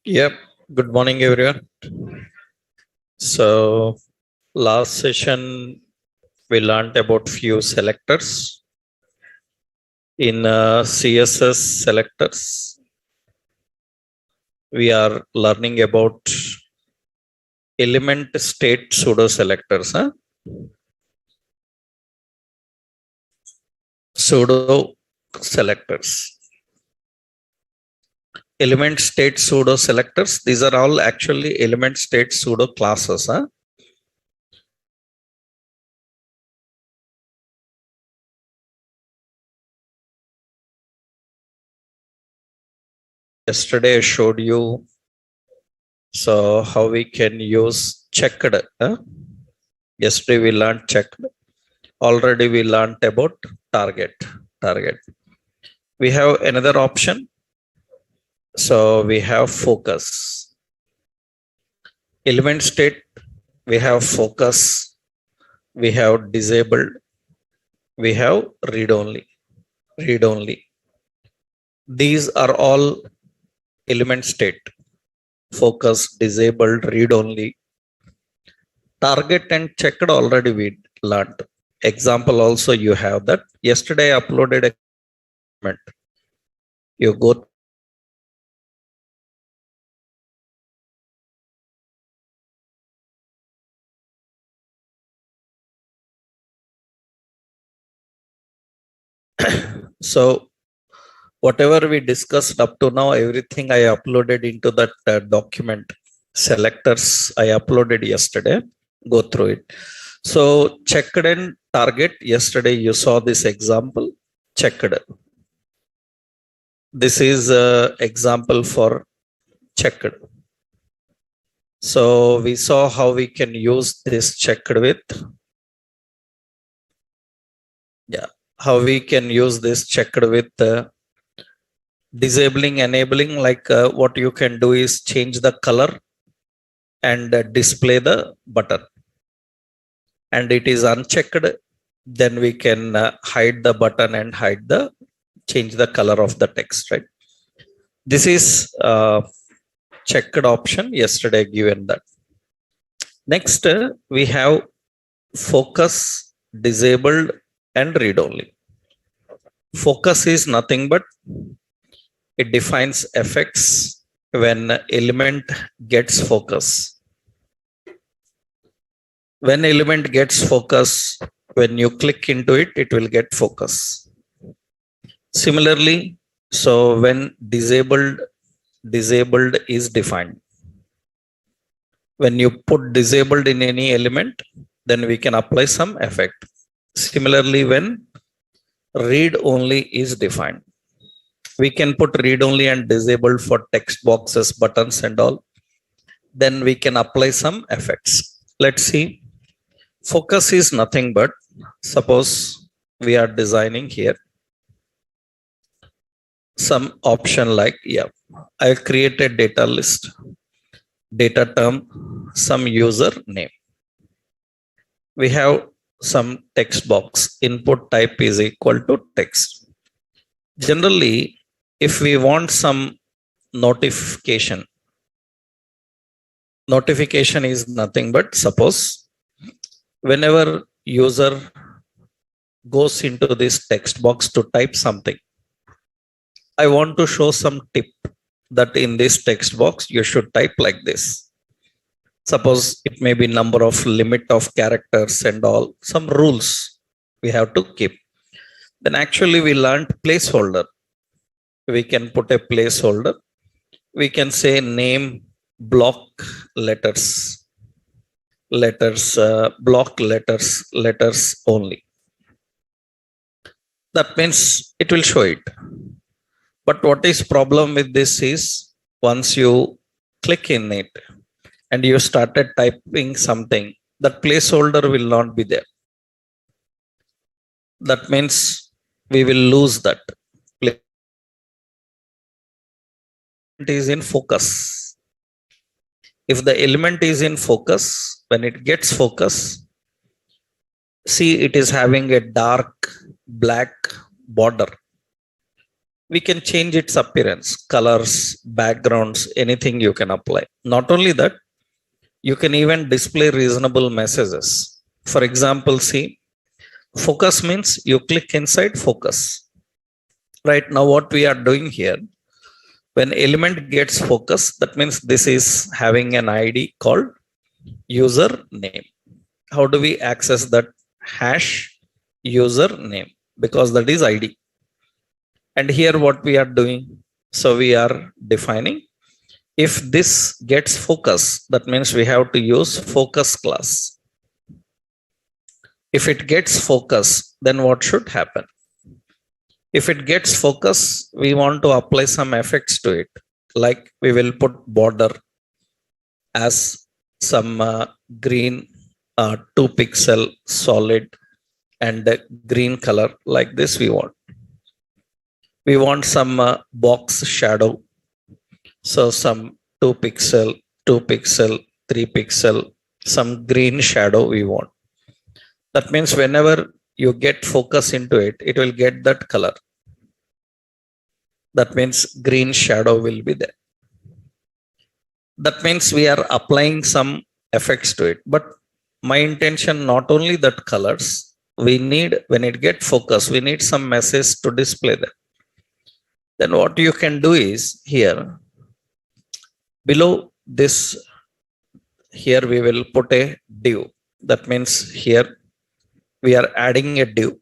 Yep. Good morning, everyone. So, last session we learned about few selectors in CSS selectors. We are learning about element state pseudo selectors. Pseudo selectors. Element state pseudo selectors. These are all actually element state pseudo classes. Yesterday I showed you how we can use checked. Yesterday we learned checked. Already we learned about target. We have another option. So we have focus. Element state, we have focus, we have disabled, we have read only. These are all element state. Focus, disabled, read only. Target and checked already we learned. Example also you have that. Yesterday I uploaded a comment. You go so whatever we discussed up to now, everything I uploaded into that document. Selectors I uploaded yesterday. Go through it. So checked and target. Yesterday you saw this example. Checked. This is an example for checked. So we saw how we can use this checked with. Yeah. How we can use this checked with disabling, enabling. Like what you can do is change the color and display the button. And it is unchecked, then we can hide the button and change the color of the text, right? This is checked option yesterday given that. Next, we have focus, disabled and read only. Focus is nothing but it defines effects when element gets focus. When element gets focus, when you click into it, it will get focus. Similarly, so when disabled is defined. When you put disabled in any element, then we can apply some effect. Similarly, when read only is defined, we can put read only and disabled for text boxes, buttons and all. Then we can apply some effects. Let's see. Focus is nothing but, suppose we are designing here some option like, I create a data list, data term, some user name. We have some text box, input type is equal to text. Generally, if we want some notification is nothing but, suppose whenever user goes into this text box to type something, I want to show some tip that in this text box you should type like this. Suppose it may be number of limit of characters and all, some rules we have to keep. Then actually we learned placeholder. We can put a placeholder. We can say name block letters, block letters only. That means it will show it. But what is problem with this is, once you click in it and you started typing something, that placeholder will not be there. That means we will lose that. It is in focus. If the element is in focus, when it gets focus, see it is having a dark black border. we can change its appearance, colors, backgrounds, anything you can apply. Not only that, you can even display reasonable messages. For example, see, focus means you click inside focus. Right now, what we are doing here, when element gets focus, that means this is having an ID called username. How do we access that? Hash username, because that is ID. And here what we are doing, so we are defining, if this gets focus, that means we have to use focus class. If it gets focus, then what should happen? If it gets focus, we want to apply some effects to it. Like we will put border as some green 2 pixel solid and green color, like this we want. We want some box shadow. So some 2 pixel, 2 pixel, 3 pixel, some green shadow we want. That means whenever you get focus into it, it will get that color. That means green shadow will be there. That means we are applying some effects to it. But my intention, not only that colors, we need, when it get focus, we need some message to display that. Then what you can do is here, below this, here we will put a div. That means here we are adding a div.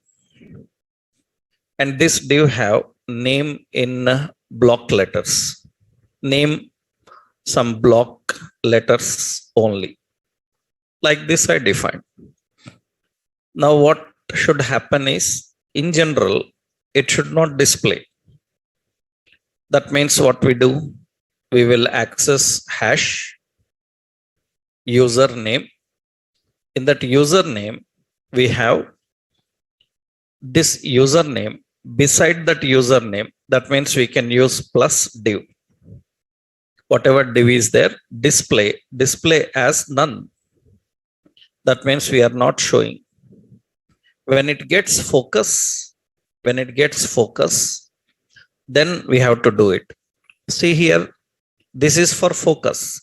And this div have name in block letters. Name some block letters only. Like this I define. Now what should happen is, in general, it should not display. That means what we do, we will access hash username. In that username, we have this username. Beside that username, that means we can use plus div. Whatever div is there, display as none. That means we are not showing. When it gets focus, then we have to do it. See here, this is for focus.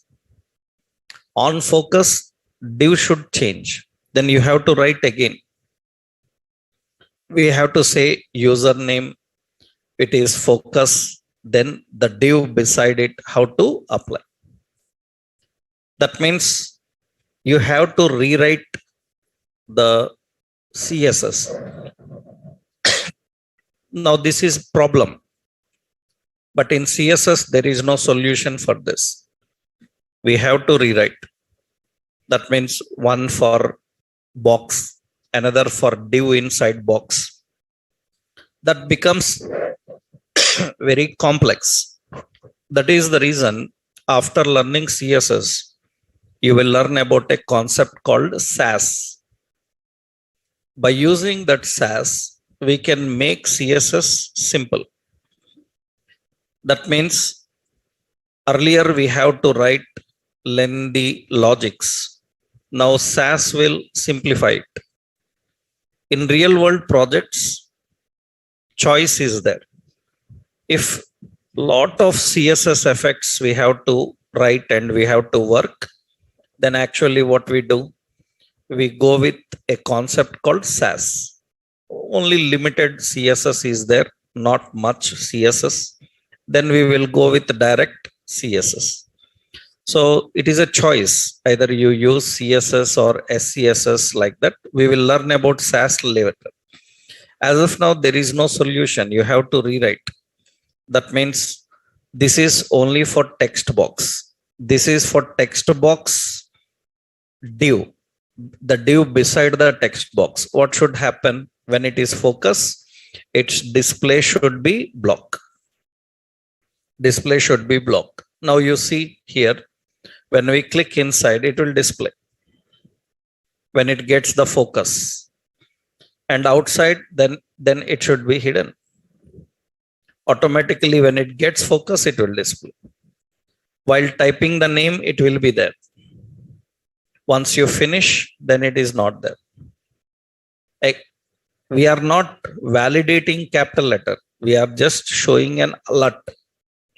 On focus, div should change. Then you have to write again. We have to say username, it is focus, then the div beside it, how to apply. That means you have to rewrite the CSS. Now this is problem. But in CSS, there is no solution for this. We have to rewrite. That means one for box, another for div inside box. That becomes very complex. That is the reason after learning CSS, you will learn about a concept called Sass. By using that Sass, we can make CSS simple. That means earlier we have to write lengthy logics. Now Sass will simplify it. In real world projects, choice is there. If lot of CSS effects we have to write and we have to work, then actually what we do, we go with a concept called Sass. Only limited CSS is there, not much CSS. Then we will go with direct CSS. So it is a choice. Either you use CSS or SCSS like that. We will learn about Sass later. As of now, there is no solution. You have to rewrite. That means this is only for text box. This is for text box div. The div beside the text box. What should happen when it is focus? Its display should be block. Display should be block. Now you see here, when we click inside, it will display. When it gets the focus. And outside, then it should be hidden. Automatically, when it gets focus, it will display. While typing the name, it will be there. Once you finish, then it is not there. We are not validating capital letter. We are just showing an alert.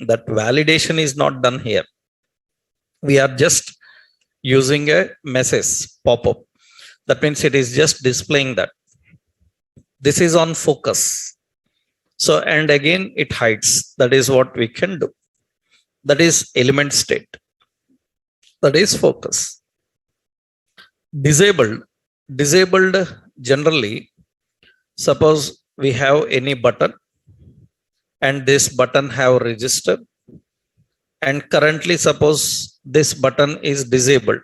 That validation is not done here. We are just using a message pop-up. That means it is just displaying that. This is on focus. So, and again, it hides. That is what we can do. That is element state. That is focus. Disabled. Disabled generally, suppose we have any button and this button have register, and currently suppose this button is disabled.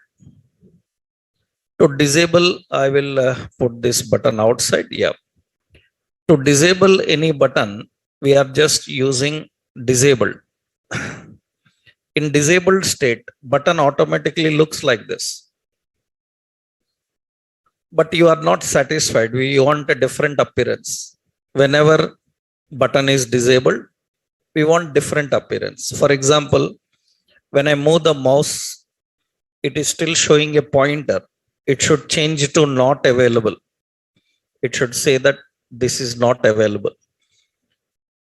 To disable, I will put this button outside. Yeah. To disable any button, we are just using disable. In disabled state, button automatically looks like this. But you are not satisfied. We want a different appearance. Whenever button is disabled, we want different appearance. For example, when I move the mouse, it is still showing a pointer. It should change to not available. It should say that this is not available.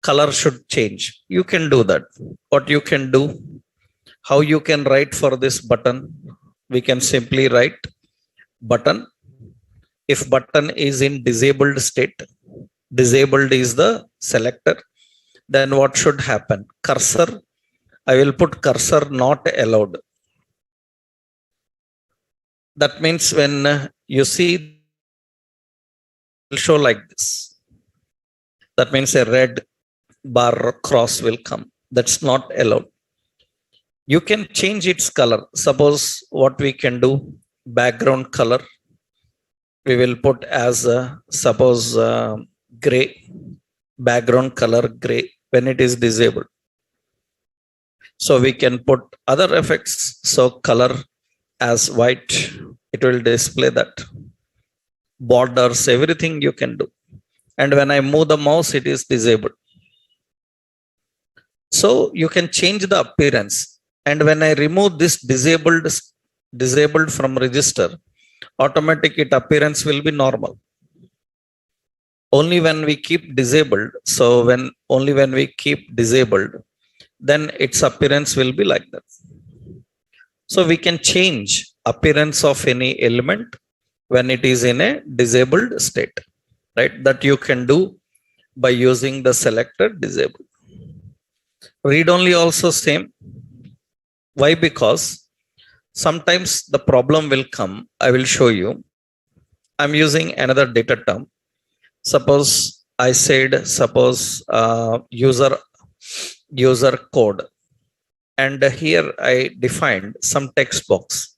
Color should change. You can do that. What you can do, how you can write for this button, we can simply write button. If button is in disabled state, disabled is the selector, then what should happen? Cursor, I will put cursor not allowed. That means when you see, it will show like this. That means a red bar cross will come. That's not allowed. You can change its color. Suppose what we can do, background color, we will put as suppose gray, background color gray when it is disabled. So we can put other effects. So color as white, it will display that. Borders, everything you can do. And when I move the mouse, it is disabled. So you can change the appearance. And when I remove this disabled from register, automatic it appearance will be normal. Only when we keep disabled, so only when we keep disabled, then its appearance will be like that. So we can change appearance of any element when it is in a disabled state, right? That you can do by using the selector disabled. Read only also same. Why? Because sometimes the problem will come. I will show you. I'm using another data term. Suppose I said, suppose user code. And here I defined some text box.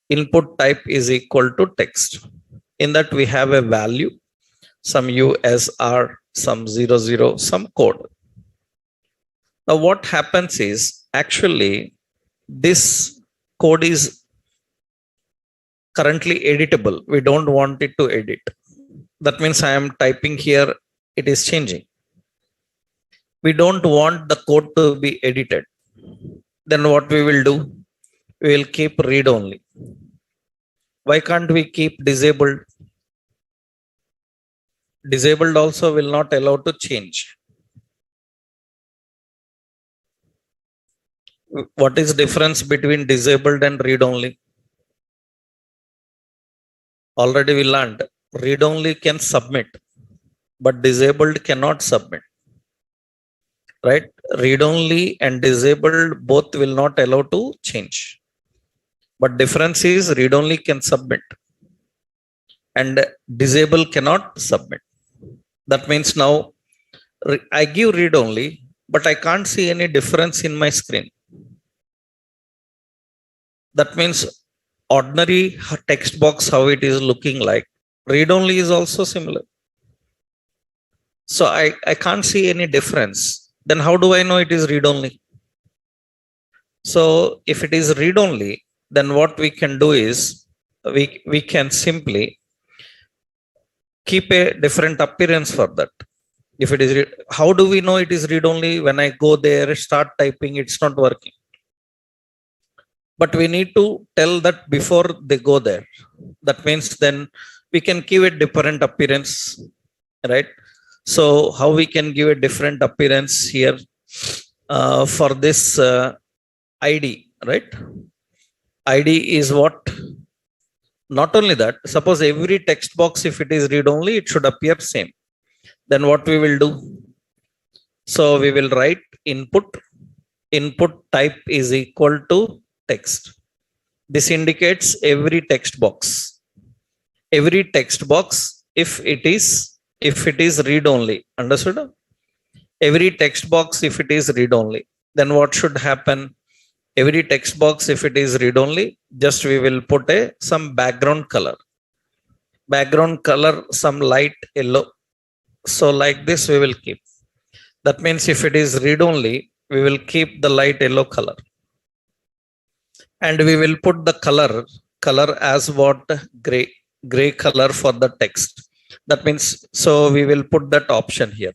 Input type is equal to text. In that we have a value, some USR, some 00, some code. Now what happens is, actually this code is currently editable. We don't want it to edit. That means I am typing here, it is changing. We don't want the code to be edited. Then what we will do? We will keep read only. Why can't we keep disabled? Disabled also will not allow to change. What is difference between disabled and read only? Already we learned read only can submit, but disabled cannot submit. Right? Read only and disabled both will not allow to change. But difference is read only can submit and disable cannot submit. That means now I give read only, but I can't see any difference in my screen. That means ordinary text box, how it is looking like, read only is also similar. So I can't see any difference. Then how do I know it is read only? So if it is read only, then what we can do is we can simply keep a different appearance for that. If it is, how do we know it is read only? When I go there, start typing, it's not working. But we need to tell that before they go there. That means then we can give a different appearance, right? So how we can give a different appearance here for this ID, right? ID is what? Not only that, suppose every text box, if it is read only, it should appear same. Then what we will do? So we will write input. Input type is equal to text. This indicates every text box. Every text box, if it is read only. Understood? Every text box, if it is read only, then what should happen? Every text box, if it is read only, just we will put some background color. Background color, some light yellow. So like this we will keep. That means if it is read only, we will keep the light yellow color. And we will put the color as what? Gray color for the text. That means, so we will put that option here.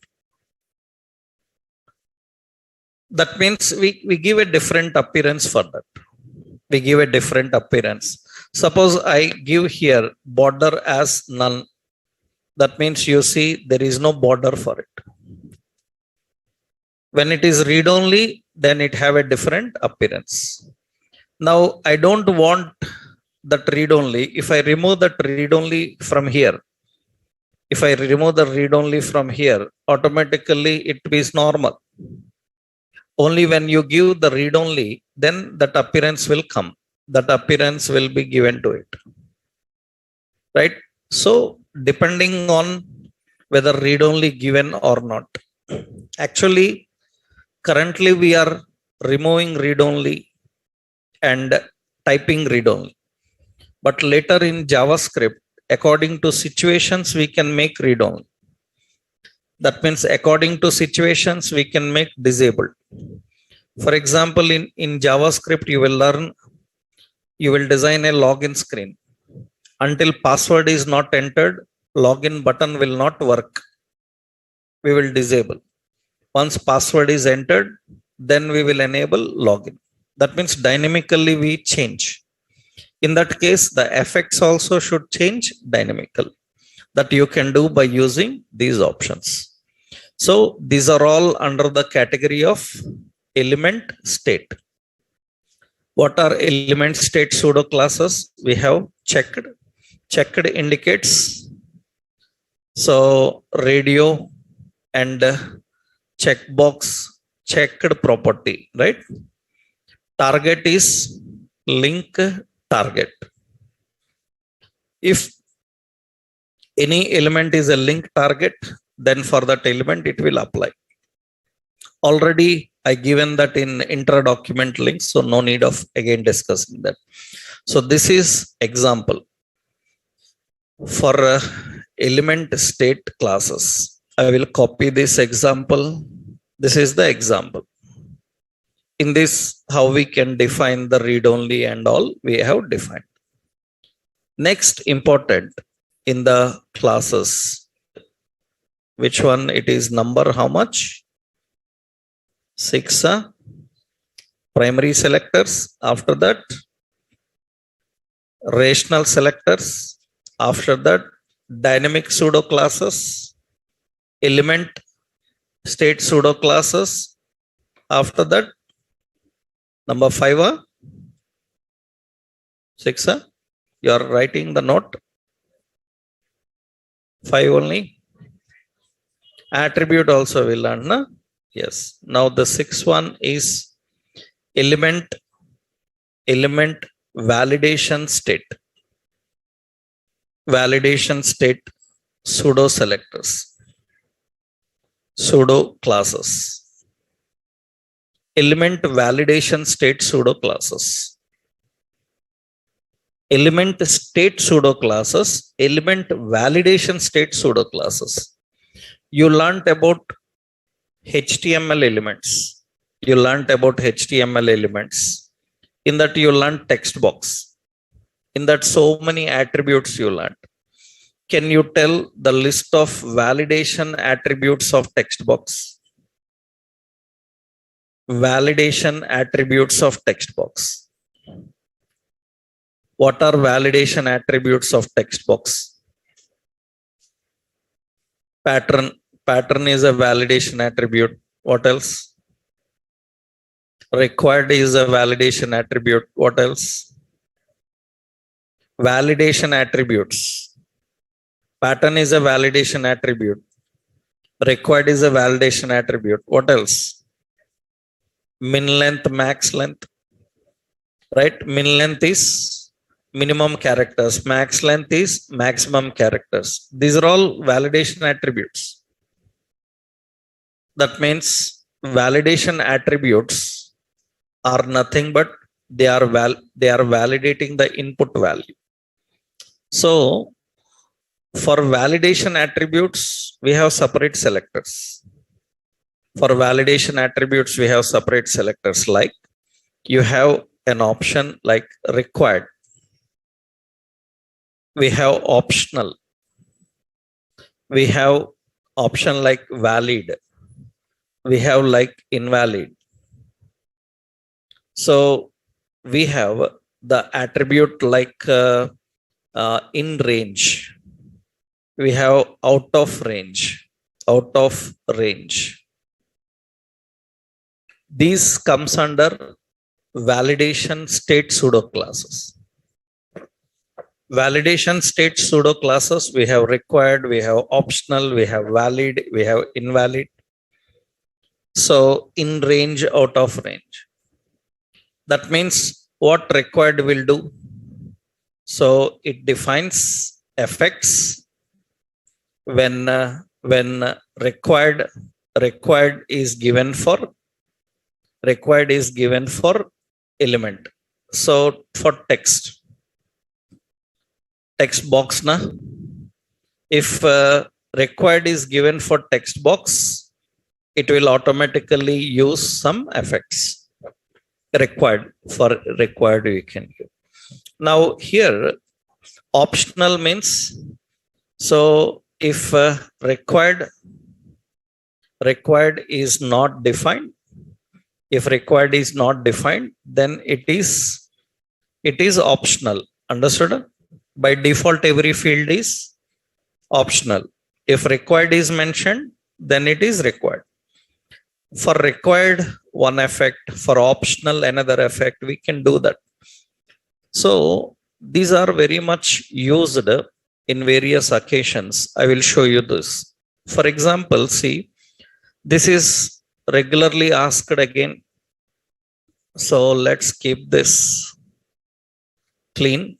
That means we give a different appearance for that. We give a different appearance. Suppose I give here border as none. That means you see there is no border for it. When it is read only, then it have a different appearance. Now I don't want that read only. If I remove that read only from here, if I remove the read only from here, automatically it is normal. Only when you give the read only, then that appearance will come. That appearance will be given to it. Right? So depending on whether read only given or not. Actually, currently we are removing read only and typing read only. But later in JavaScript, according to situations, we can make read only. That means according to situations, we can make disabled. For example, in JavaScript, you will design a login screen. Until password is not entered, login button will not work. We will disable. Once password is entered, then we will enable login. That means dynamically we change. In that case, the effects also should change dynamically. That you can do by using these options. So these are all under the category of element state. What are element state pseudo classes? We have checked. Checked indicates so radio and checkbox checked property, right? Target is link target. If any element is a link target, then for that element it will apply. Already I given that in intra document links, so no need of again discussing that. So this is example for element state classes. I will copy this example. This is the example. In this, how we can define the read only and all we have defined. Next important in the classes, which one it is number how much? 6 primary selectors. After that, rational selectors. After that, dynamic pseudo classes, element state pseudo classes. After that, number 5 6 you are writing the note. 5 only. Attribute also will learn, na? Yes. Now the 6th one is element validation state. Validation state pseudo selectors, pseudo classes. Element validation state pseudo classes. Element state pseudo classes, element validation state pseudo classes. You learnt about HTML elements. You learnt about HTML elements. In that you learnt text box. In that so many attributes you learnt. Can you tell the list of validation attributes of text box? Validation attributes of text box. What are validation attributes of text box? Pattern Pattern is a validation attribute. What else? Required is a validation attribute. What else? Validation attributes. Pattern is a validation attribute. Required is a validation attribute. What else? Min length, max length. Right? Min length is minimum characters. Max length is maximum characters. These are all validation attributes. That means validation attributes are nothing but they are validating the input value. So for validation attributes, we have separate selectors. For validation attributes, we have separate selectors. Like you have an option like required. We have optional. We have option like valid. We have like invalid. So we have the attribute like in range. We have out of range. Out of range. These comes under validation state pseudo classes. Validation state pseudo classes, we have required, we have optional, we have valid, we have invalid. So in range, out of range. That means what required will do. So it defines effects when required is given for element. So for text box na, if required is given for text box, it will automatically use some effects. Required we can give. Now here optional means, so if required is not defined, if required is not defined, then it is optional. Understood? By default, every field is optional. If required is mentioned, then it is required. For required, one effect. For optional, another effect. We can do that. So these are very much used in various occasions. I will show you this. For example, see, this is regularly asked again. So let's keep this clean.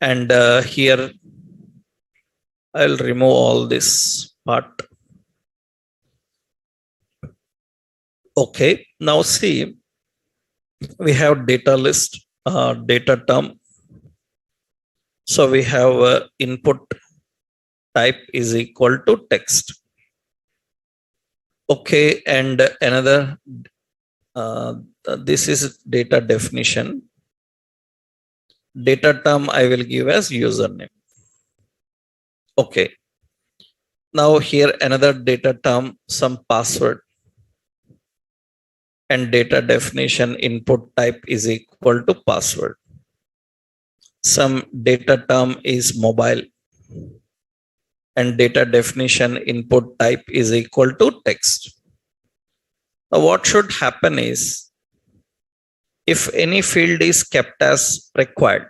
And here I'll remove all this part. Okay, now see, we have data list, data term. So we have input type is equal to text. Okay, and another, this is data definition. Data term I will give as username. Okay. Now here another data term, some password. And data definition input type is equal to password. Some data term is mobile. And data definition input type is equal to text. Now what should happen is, if any field is kept as required,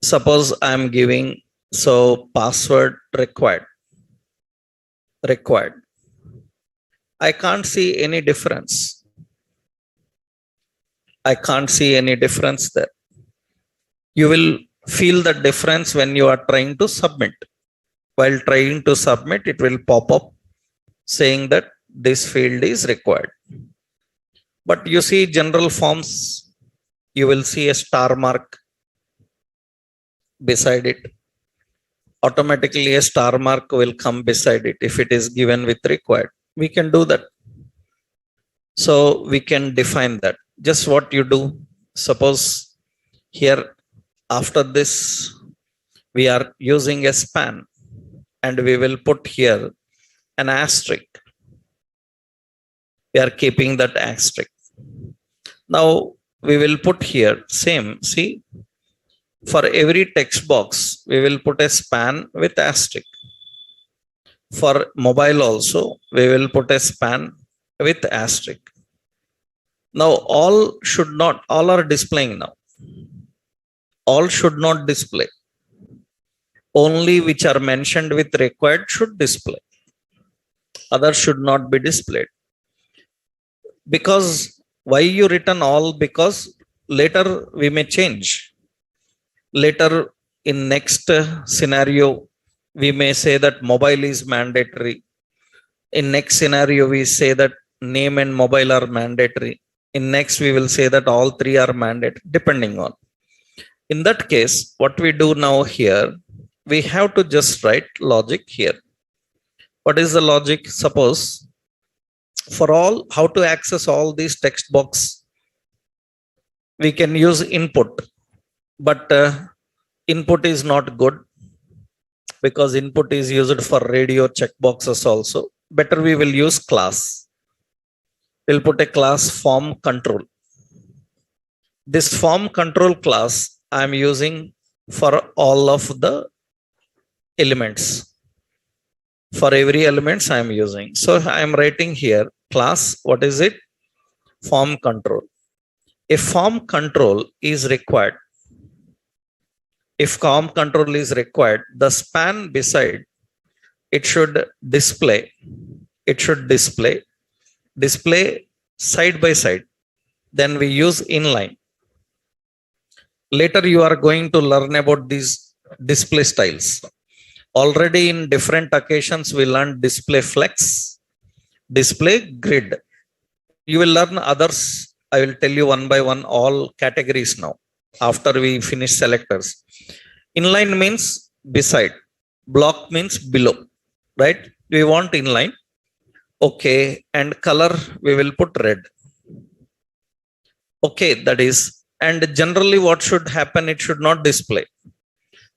suppose I am giving, so password required. I can't see any difference. I can't see any difference there. You will feel the difference when you are trying to submit. While trying to submit, it will pop up saying that this field is required. But you see general forms, you will see a star mark beside it. Automatically a star mark will come beside it if it is given with required. We can do that. So we can define that. Just what you do, suppose here after this we are using a span and we will put here an asterisk. We are keeping that asterisk. Now we will put here same, see, for every text box we will put a span with asterisk. For mobile also, we will put a span with asterisk. Now all are displaying now. All should not display. Only which are mentioned with required should display. Others should not be displayed. Because why you written all? Because later we may change. Later in next scenario, we may say that mobile is mandatory. In next scenario, we say that name and mobile are mandatory. In next, we will say that all three are mandatory, depending on. In that case, what we do now here, we have to just write logic here. What is the logic? Suppose for all, how to access all these text box, we can use input, but input is not good because input is used for radio checkboxes also. Better we will use class. We'll put a class form control. This form control class I am using for all of the elements. For every elements I am using. So I am writing here class, what is it? Form control. If form control is required, if form control is required, the span beside it should display. It should display side by side. Then we use inline. Later you are going to learn about these display styles. Already in different occasions we learned display flex, display grid. You will learn others. I will tell you one by one all categories now after we finish selectors. Inline means beside, block means below, right? We want inline. Okay, and color we will put red. Okay, that is, and generally what should happen, it should not display.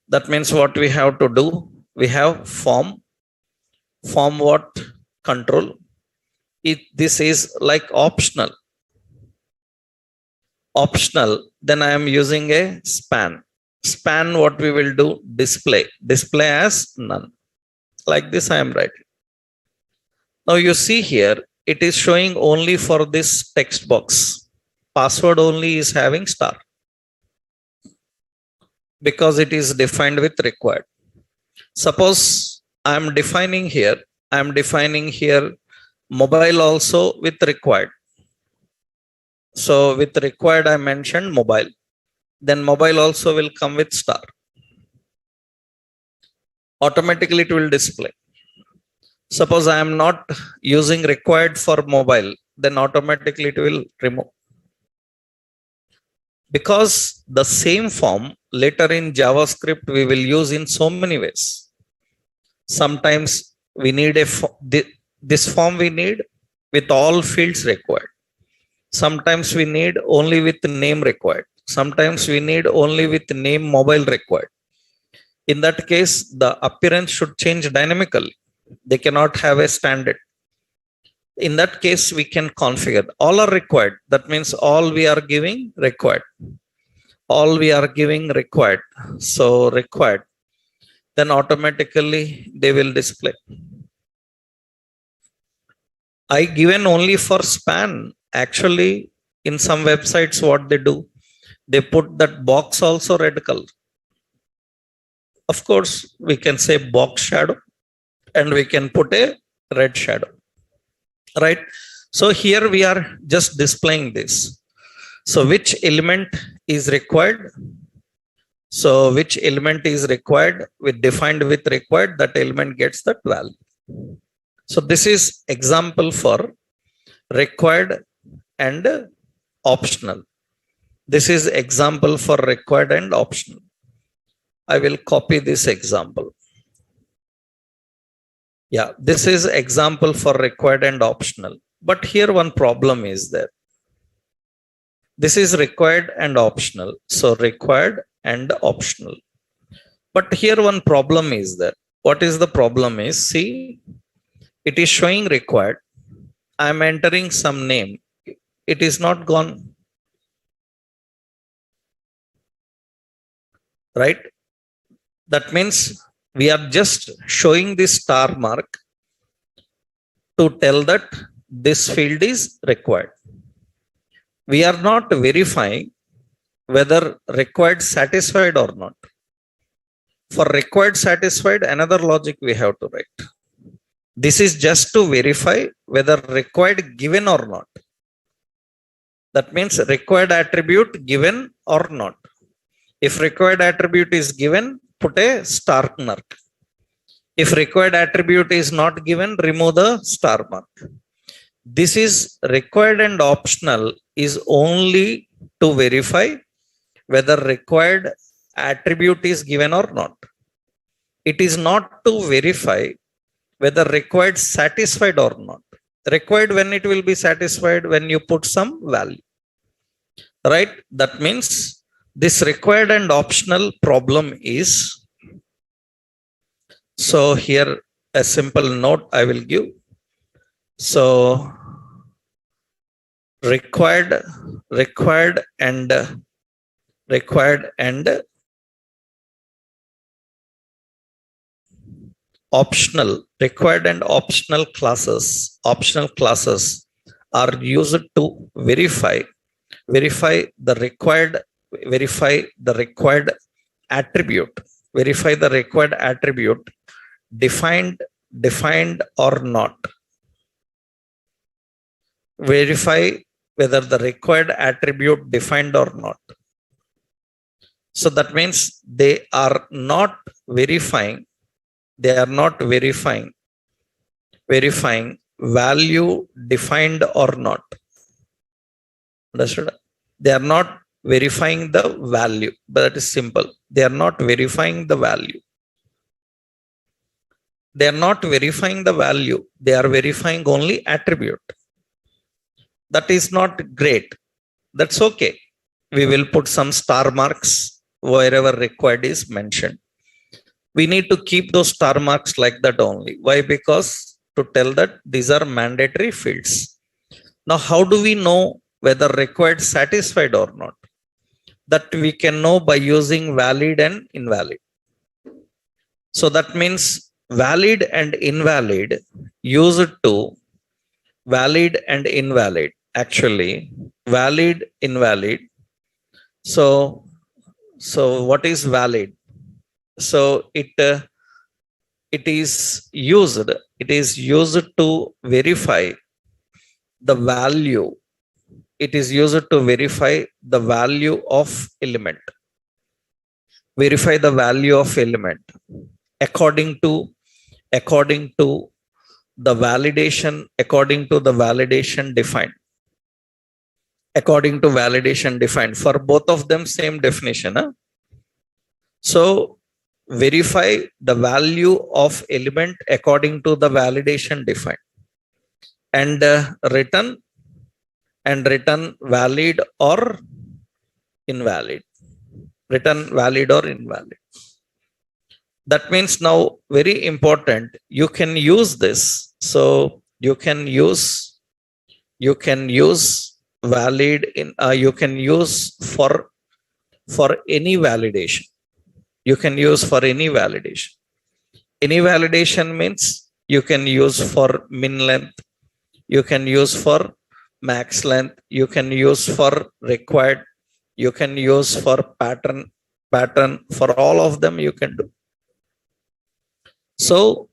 That means what we have to do, we have form what? Control. This is like optional. Then I am using a span. Span, what we will do? Display as none. Like this I am writing. Now you see here, it is showing only for this text box. Password only is having star because it is defined with required. Suppose I am defining here mobile also with required. So with required I mentioned mobile. Then mobile also will come with star. Automatically it will display. Suppose I am not using required for mobile, then automatically it will remove. Because the same form later in JavaScript we will use in so many ways. Sometimes we need this form we need with all fields required. Sometimes we need only with name required. Sometimes we need only with name mobile required. In that case, the appearance should change dynamically. They cannot have a standard. In that case, we can configure. All are required. That means all we are giving required. All we are giving required. So required. Then automatically they will display. I given only for span. Actually, in some websites, what they do, they put that box also red color. Of course, we can say box shadow and we can put a red shadow, right? So here we are just displaying this. So which element is required? So which element is required with defined with required, that element gets that value. So this is example for required and optional. This is example for required and optional. I will copy this example. Yeah, this is example for required and optional. But here one problem is there. This is required and optional. So required and optional. But here one problem is there. What is the problem is, see, it is showing required. I am entering some name. It is not gone. Right? That means we are just showing this star mark to tell that this field is required. We are not verifying whether required satisfied or not. For required satisfied, another logic we have to write. This is just to verify whether required given or not. That means required attribute given or not. If required attribute is given, put a star mark. If required attribute is not given, remove the star mark. This is required and optional is only to verify whether required attribute is given or not. It is not to verify whether required satisfied or not. Required when it will be satisfied when you put some value. Right? That means this required and optional problem is, so here a simple note I will give. So required and optional, required and optional classes are used to verify the required attribute, defined or not. Verify whether the required attribute defined or not. So that means they are not verifying value defined or not. Understood? They are not verifying the value, but that is simple. They are not verifying the value. They are not verifying the value. They are verifying only attribute. That is not great. That's okay. We will put some star marks wherever required is mentioned. We need to keep those star marks like that only. Why? Because to tell that these are mandatory fields. Now, how do we know whether required satisfied or not? That we can know by using valid and invalid. So that means valid and invalid used to valid and invalid. Actually, valid, invalid. So what is valid? So it is used to verify the value. It is used to verify the value of element. Verify the value of element according to the validation, defined. According to validation defined. For both of them, same definition. So verify the value of element according to the validation defined, and return valid or invalid. Return valid or invalid. That means now very important, you can use this. So you can use valid in you can use for any validation. You can use for any validation. Any validation means you can use for min length, you can use for max length, you can use for required, you can use for pattern, for all of them you can do. So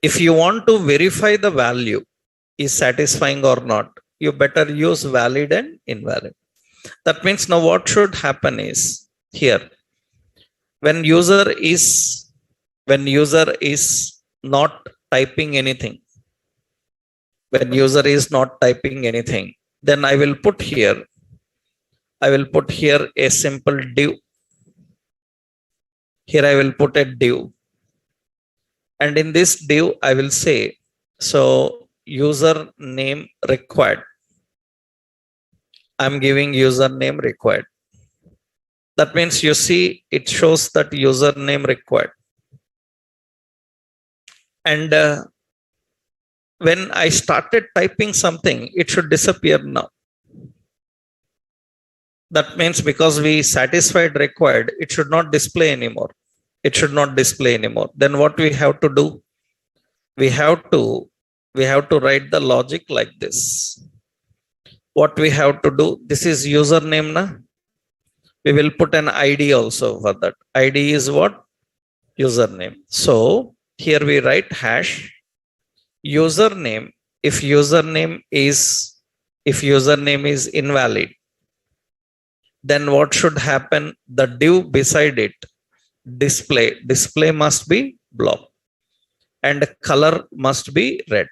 if you want to verify the value is satisfying or not, you better use valid and invalid. That means now what should happen is, here when user is not typing anything, then I will put here a simple div. Here I will put a div, and in this div I will say, so user name required. I'm giving username required. That means you see it shows that username required. And when I started typing something, it should disappear now. That means because we satisfied required, it should not display anymore. Then what we have to do? We have to we have to write the logic like this. What we have to do, this is username na. We will put an ID also for that. ID is what? Username. So here we write hash username. If username is invalid, then what should happen? The div beside it, display must be block and color must be red.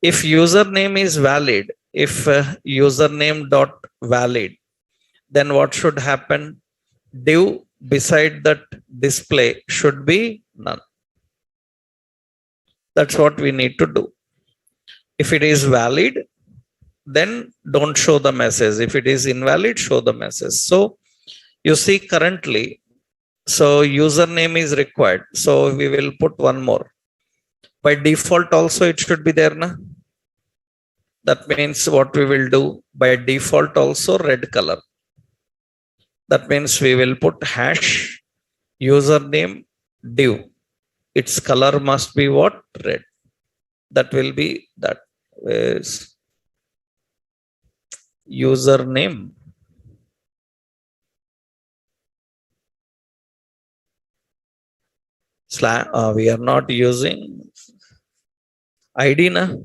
If username is valid, if username dot valid, then what should happen? Div beside that display should be none. That's what we need to do. If it is valid, then don't show the message. If it is invalid, show the message. So you see currently, so username is required. So we will put one more. By default also it should be there. Na? That means what we will do, by default also red color. That means we will put hash username div. Its color must be what? Red. That will be that. Is username we are not using ID na.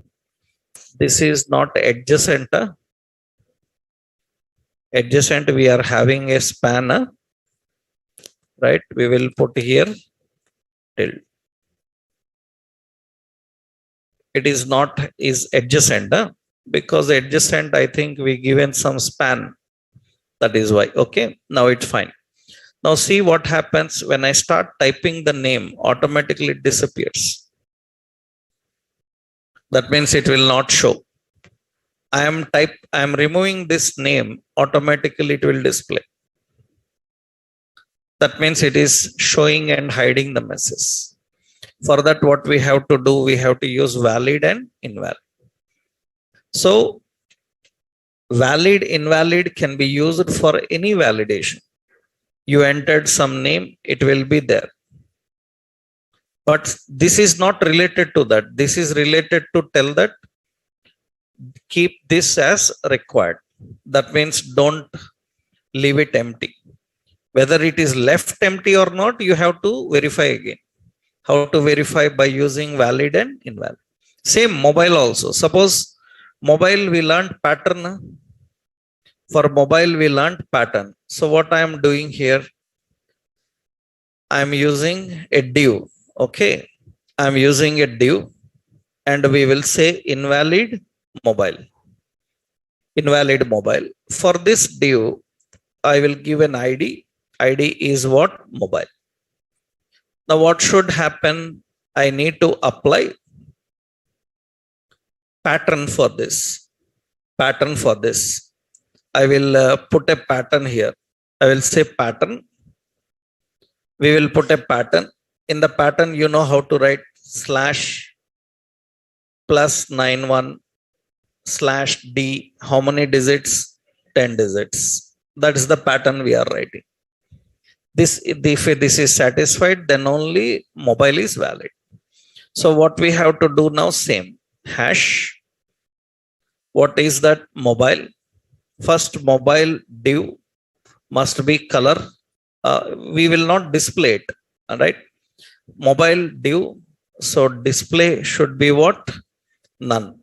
This is not adjacent. Adjacent we are having a span, right? We will put here tilde. It is not is adjacent because adjacent I think we given some span, that is why. Okay, now it's fine. Now see what happens when I start typing the name, automatically it disappears. That means it will not show. I am removing this name, automatically it will display. That means it is showing and hiding the message. For that, what we have to do, we have to use valid and invalid. So valid, invalid can be used for any validation. You entered some name, it will be there. But this is not related to that. This is related to tell that keep this as required. That means don't leave it empty. Whether it is left empty or not, you have to verify again. How to verify? By using valid and invalid. Same mobile also. Suppose mobile we learned pattern. For mobile we learned pattern. So what I am doing here, I am using a div. Okay, I am using a div and we will say invalid mobile. Invalid mobile. For this div, I will give an ID. ID is what? Mobile. Now what should happen? I need to apply pattern for this. Pattern for this. I will put a pattern here. I will say pattern. We will put a pattern. In the pattern, you know how to write slash plus 91 slash D. How many digits? 10 digits. That is the pattern we are writing. This, if this is satisfied, then only mobile is valid. So what we have to do now, same hash. What is that? Mobile. First mobile div must be color. We will not display it. All right. Mobile div. So display should be what? None.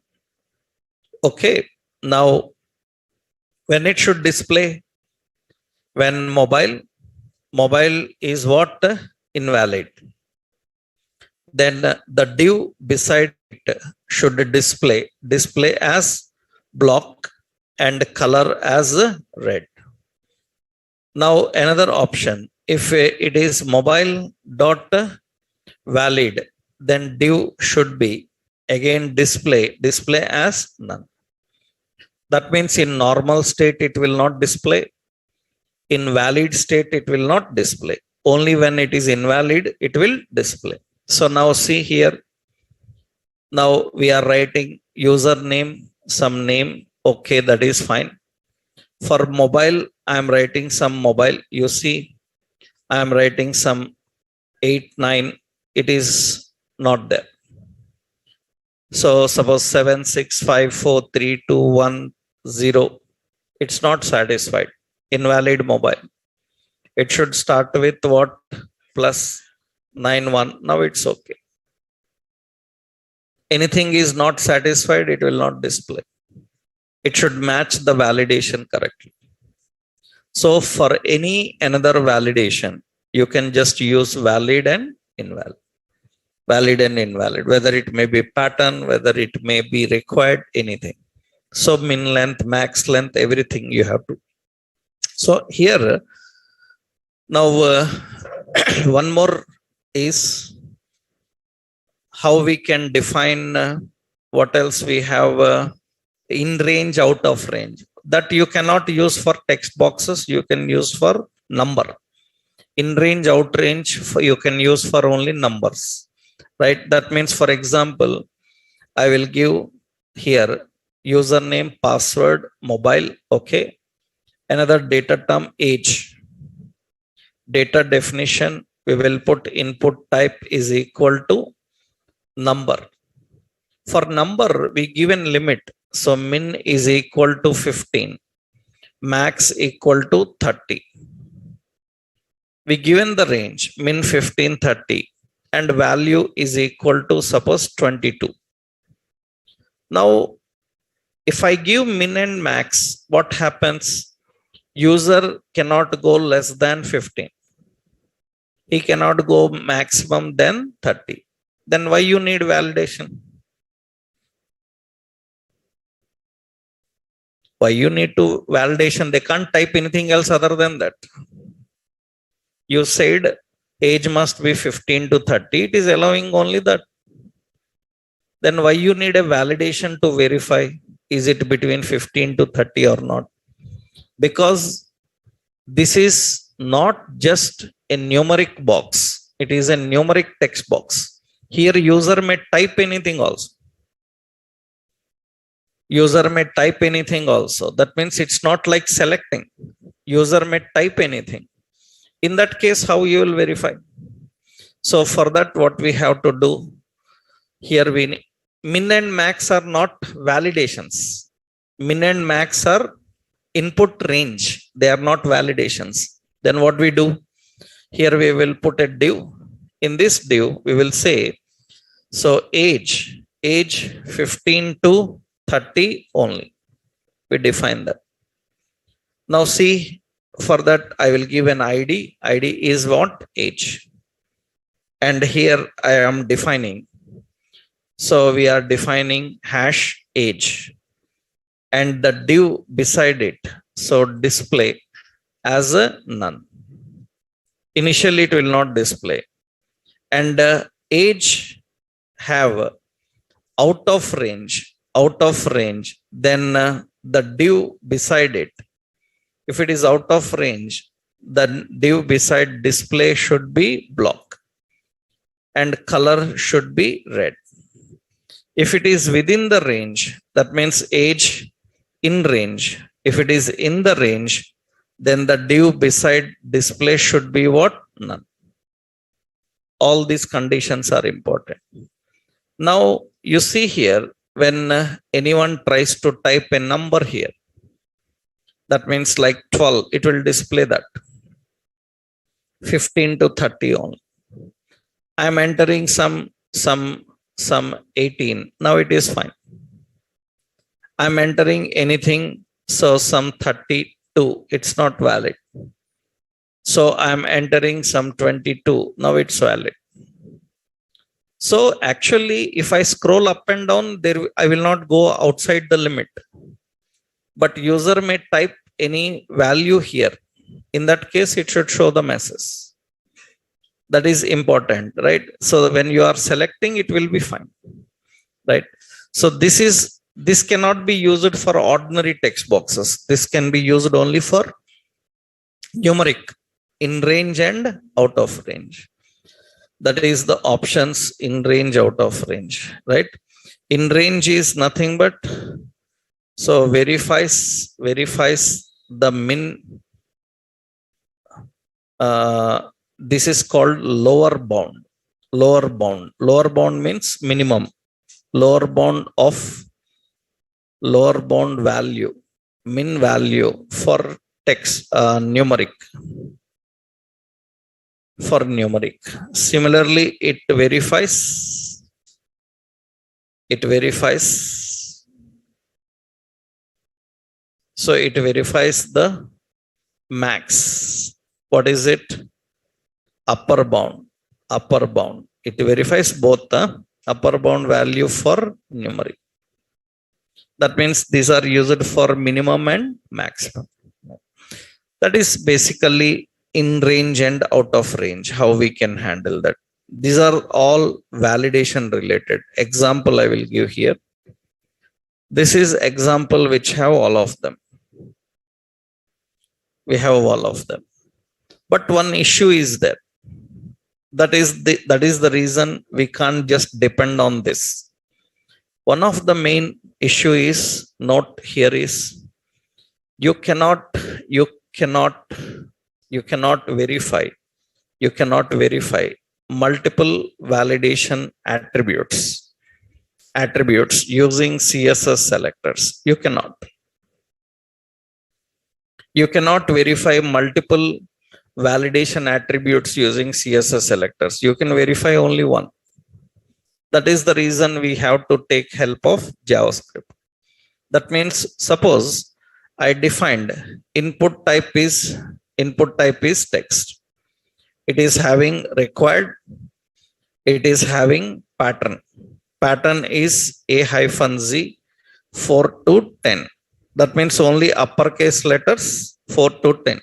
Okay. Now, when it should display? When mobile is what? Invalid. Then the div beside it should display as block and color as red. Now another option, if it is mobile dot valid, then div should be again display as none. That means in normal state it will not display. In valid state it will not display. Only when it is invalid it will display. So now see here. Now we are writing username, some name. Okay, that is fine. For mobile, I am writing some mobile. You see, I am writing some 8, 9. It is not there. So suppose 7, 6, 5, 4, 3, 2, 1, 0. It's not satisfied. Invalid mobile. It should start with what? Plus 9, 1. Now it's okay. Anything is not satisfied, it will not display. It should match the validation correctly. So for any another validation, you can just use valid and invalid. Valid and invalid, whether it may be pattern, whether it may be required, anything. So min length, max length, everything you have to. So here, now one more is how we can define what else we have in range, out of range. That you cannot use for text boxes, you can use for number. In range, out range, you can use for only numbers, right? That means, for example, I will give here username, password, mobile, okay. Another data term, age. Data definition, we will put input type is equal to number. For number, we given limit. So min is equal to 15, max equal to 30. We given the range min 15, 30, and value is equal to suppose 22. Now, if I give min and max, what happens? User cannot go less than 15. He cannot go maximum than 30. Then why you need validation? Why you need to validation? They can't type anything else other than that. You said age must be 15 to 30. It is allowing only that. Then why you need a validation to verify is it between 15 to 30 or not? Because this is not just a numeric box. It is a numeric text box. Here user may type anything also. User may type anything also. That means it's not like selecting. User may type anything. In that case, how you will verify? So for that, what we have to do here, min and max are not validations. Min and max are input range. They are not validations. Then what we do? Here we will put a div. In this div, we will say, so age 15 to 30 only. We define that. Now see, for that I will give an ID. ID is what? Age. And here I am defining. So we are defining hash age. And the div beside it, so display as a none. Initially it will not display. And age have out of range, then the div beside it. If it is out of range, the div beside display should be block and color should be red. If it is within the range, that means age in range. If it is in the range, then the div beside display should be what? None. All these conditions are important. Now you see here, when anyone tries to type a number here, that means like 12, it will display that 15 to 30 only. I am entering some 18. Now it is fine. I am entering anything, so some 32. It's not valid. So I am entering some 22. Now it's valid. So actually, if I scroll up and down, I will not go outside the limit. But user may type any value here. In that case, it should show the message. That is important, right? So when you are selecting, it will be fine, right? So this cannot be used for ordinary text boxes. This can be used only for numeric, in range and out of range. That is the options in range, out of range, right? In range is nothing but, so verifies the min. This is called lower bound. Lower bound means minimum. lower bound of lower bound value, min value for text, numeric, for numeric. Similarly, it verifies so it verifies the max. What is it? Upper bound. It verifies both the upper bound value for numeric. That means these are used for minimum and maximum. That is basically in range and out of range, how we can handle that. These are all validation related. Example I will give here. This is example which have all of them. We have all of them. But one issue is there. That is the reason we can't just depend on this. One of the main issue is, note here is, you cannot verify multiple validation attributes using CSS selectors. You cannot verify multiple validation attributes using CSS selectors. You can verify only one. That is the reason we have to take help of JavaScript. That means, suppose I defined input type is text. It is having required. It is having pattern. Pattern is A-Z 4 to 10. That means only uppercase letters 4 to 10.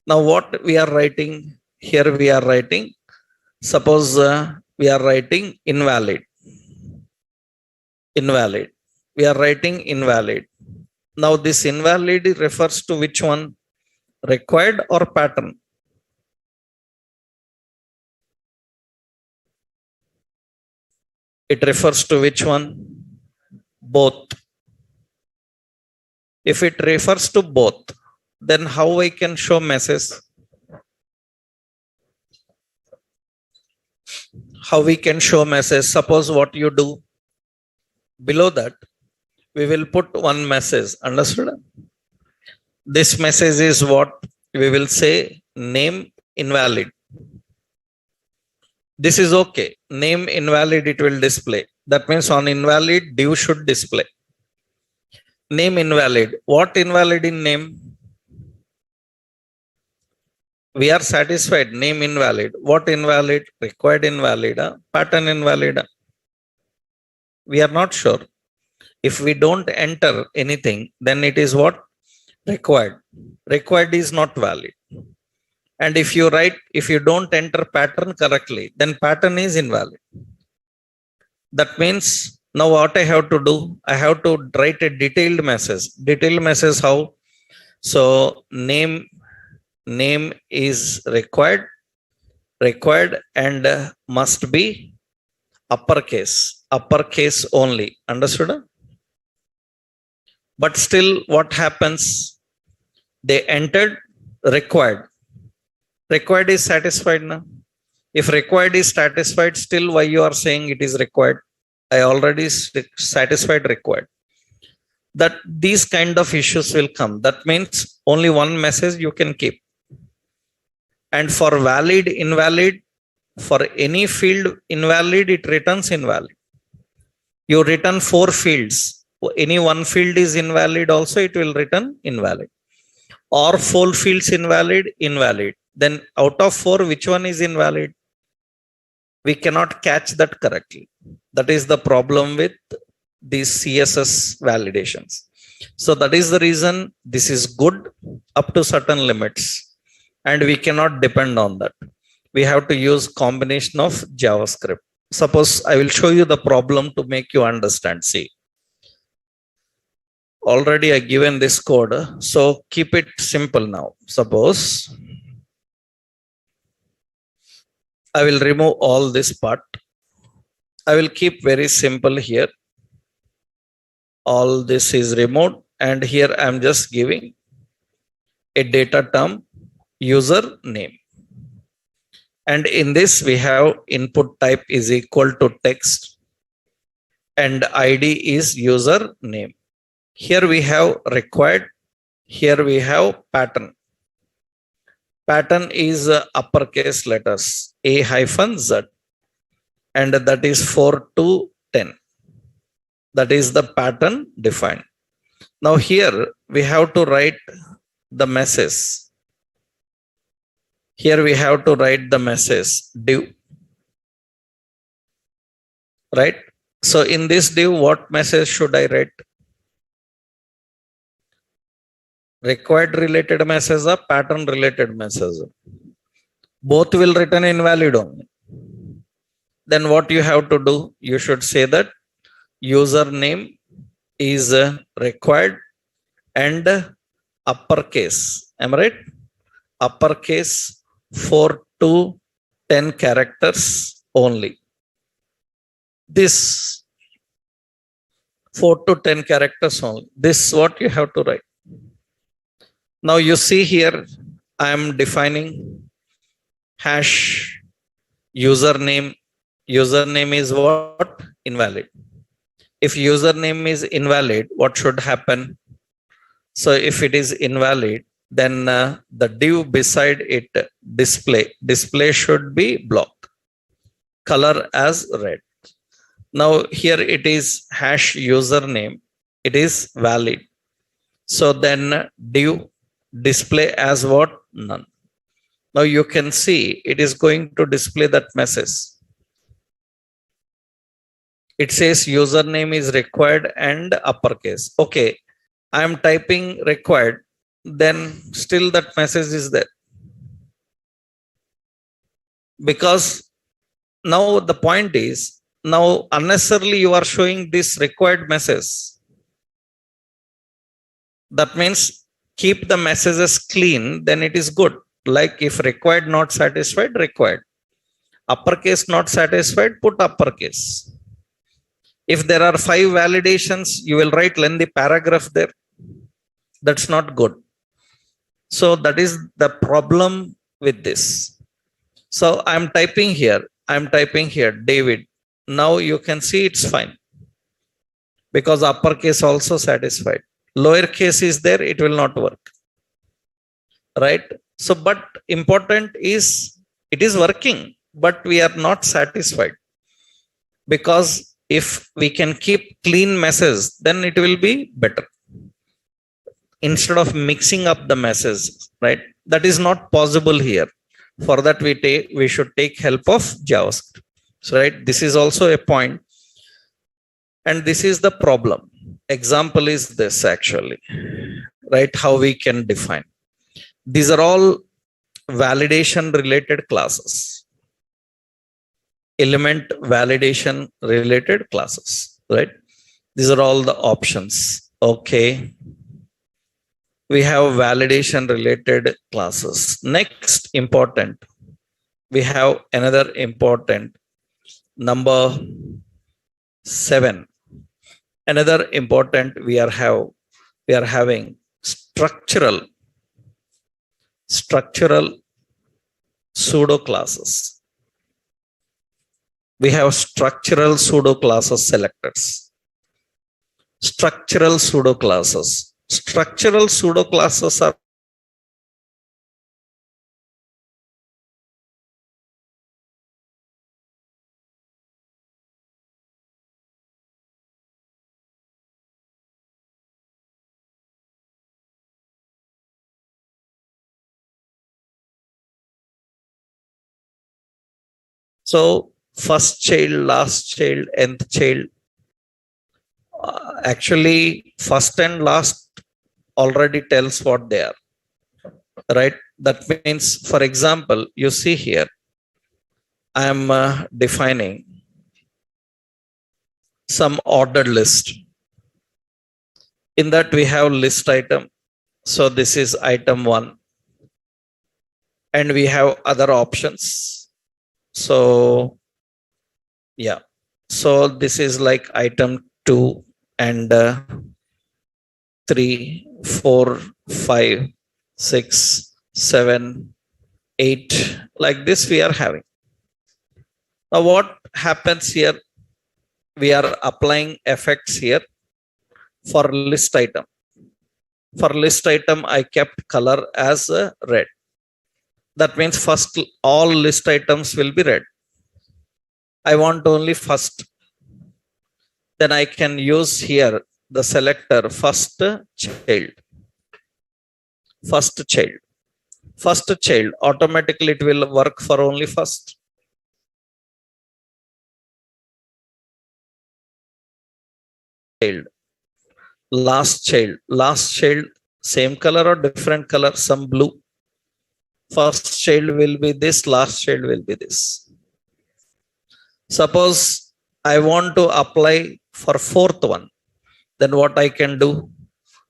Now what we are writing here? We are writing, suppose we are writing invalid. We are writing invalid. Now this invalid refers to which one? Required or pattern? It refers to which one? Both. If it refers to both, then how I can show message? How we can show message? Suppose what you do, below that we will put one message. Understood? This message is what we will say: name invalid. This is okay. Name invalid, it will display. That means on invalid div should display. Name invalid. What invalid in name? We are satisfied. Name invalid. What invalid? Required invalid. Pattern invalid. We are not sure. If we don't enter anything, then it is what? Required. Required is not valid. And if you don't enter pattern correctly, then pattern is invalid. That means now what I have to do? I have to write a detailed message. Detailed message how? So name is required and must be uppercase only. Understood? But still what happens? They entered required. Required is satisfied now. If required is satisfied, still why you are saying it is required? I already satisfied required. That these kind of issues will come. That means only one message you can keep. And for valid, invalid, for any field invalid, it returns invalid. You return 4 fields. Any one field is invalid also, it will return invalid. Or 4 fields invalid. Then out of 4, which one is invalid? We cannot catch that correctly. That is the problem with these CSS validations. So that is the reason this is good up to certain limits. And we cannot depend on that. We have to use combination of JavaScript. Suppose I will show you the problem to make you understand. See, already I given this code, so keep it simple now. Suppose I will remove all this part. I will keep very simple here. All this is removed, and here I am just giving a data term user name. And in this we have input type is equal to text. and ID is user name. Here we have required. Here we have pattern. Pattern is uppercase letters A-Z, and that is 4 to 10. That is the pattern defined. Now here we have to write the message. Here we have to write the message div. Right? So in this div, what message should I write? Required related message or pattern related message? Both will return invalid only. Then what you have to do? You should say that username is required and uppercase. Am I right? Uppercase 4 to 10 characters only. This 4 to 10 characters only. This is what you have to write. Now you see here, I am defining hash username. Username is what? Invalid. If username is invalid, what should happen? So if it is invalid, then the div beside it display should be block, color as red. Now here it is hash username, it is valid. So then div display as what? None. Now you can see it is going to display that message. It says username is required and uppercase. Okay, I am typing required, then still that message is there. Because now the point is, now unnecessarily you are showing this required message. That means keep the messages clean, then it is good. Like if required not satisfied, required. Uppercase not satisfied, put uppercase. If there are 5 validations, you will write lengthy paragraph there. That's not good. So that is the problem with this. So I'm typing here, David. Now you can see it's fine. Because uppercase also satisfied. Lowercase is there, it will not work. Right? So, but important is, it is working, but we are not satisfied. Because if we can keep clean message, then it will be better. Instead of mixing up the message, right? That is not possible here. For that we should take help of JavaScript. So, right, this is also a point. And this is the problem. Example is this actually, right? How we can define. These are all validation related classes. Element validation related classes, right? These are all the options. Okay. We have validation related classes. Next important, we have another important, number 7. Another important we are having structural pseudo classes. We have structural pseudo classes selectors. Structural pseudo classes. Structural pseudo classes are so first child, last child, nth child. Actually, first and last already tells what they are, right? That means, for example, you see here, I am defining some ordered list. In that we have list item. So this is item 1. And we have other options. So, yeah. So this is like item 2 and 3, 4, 5, 6, 7, 8. Like this we are having. Now what happens here? we are applying effects here for list item. For list item, I kept color as red. That means first all list items will be red. I want only first. Then I can use here the selector first child. First child. First child, automatically it will work for only first. Child. Last child, same color or different color, some blue. First child will be this, last child will be this. Suppose I want to apply for fourth one, then what I can do,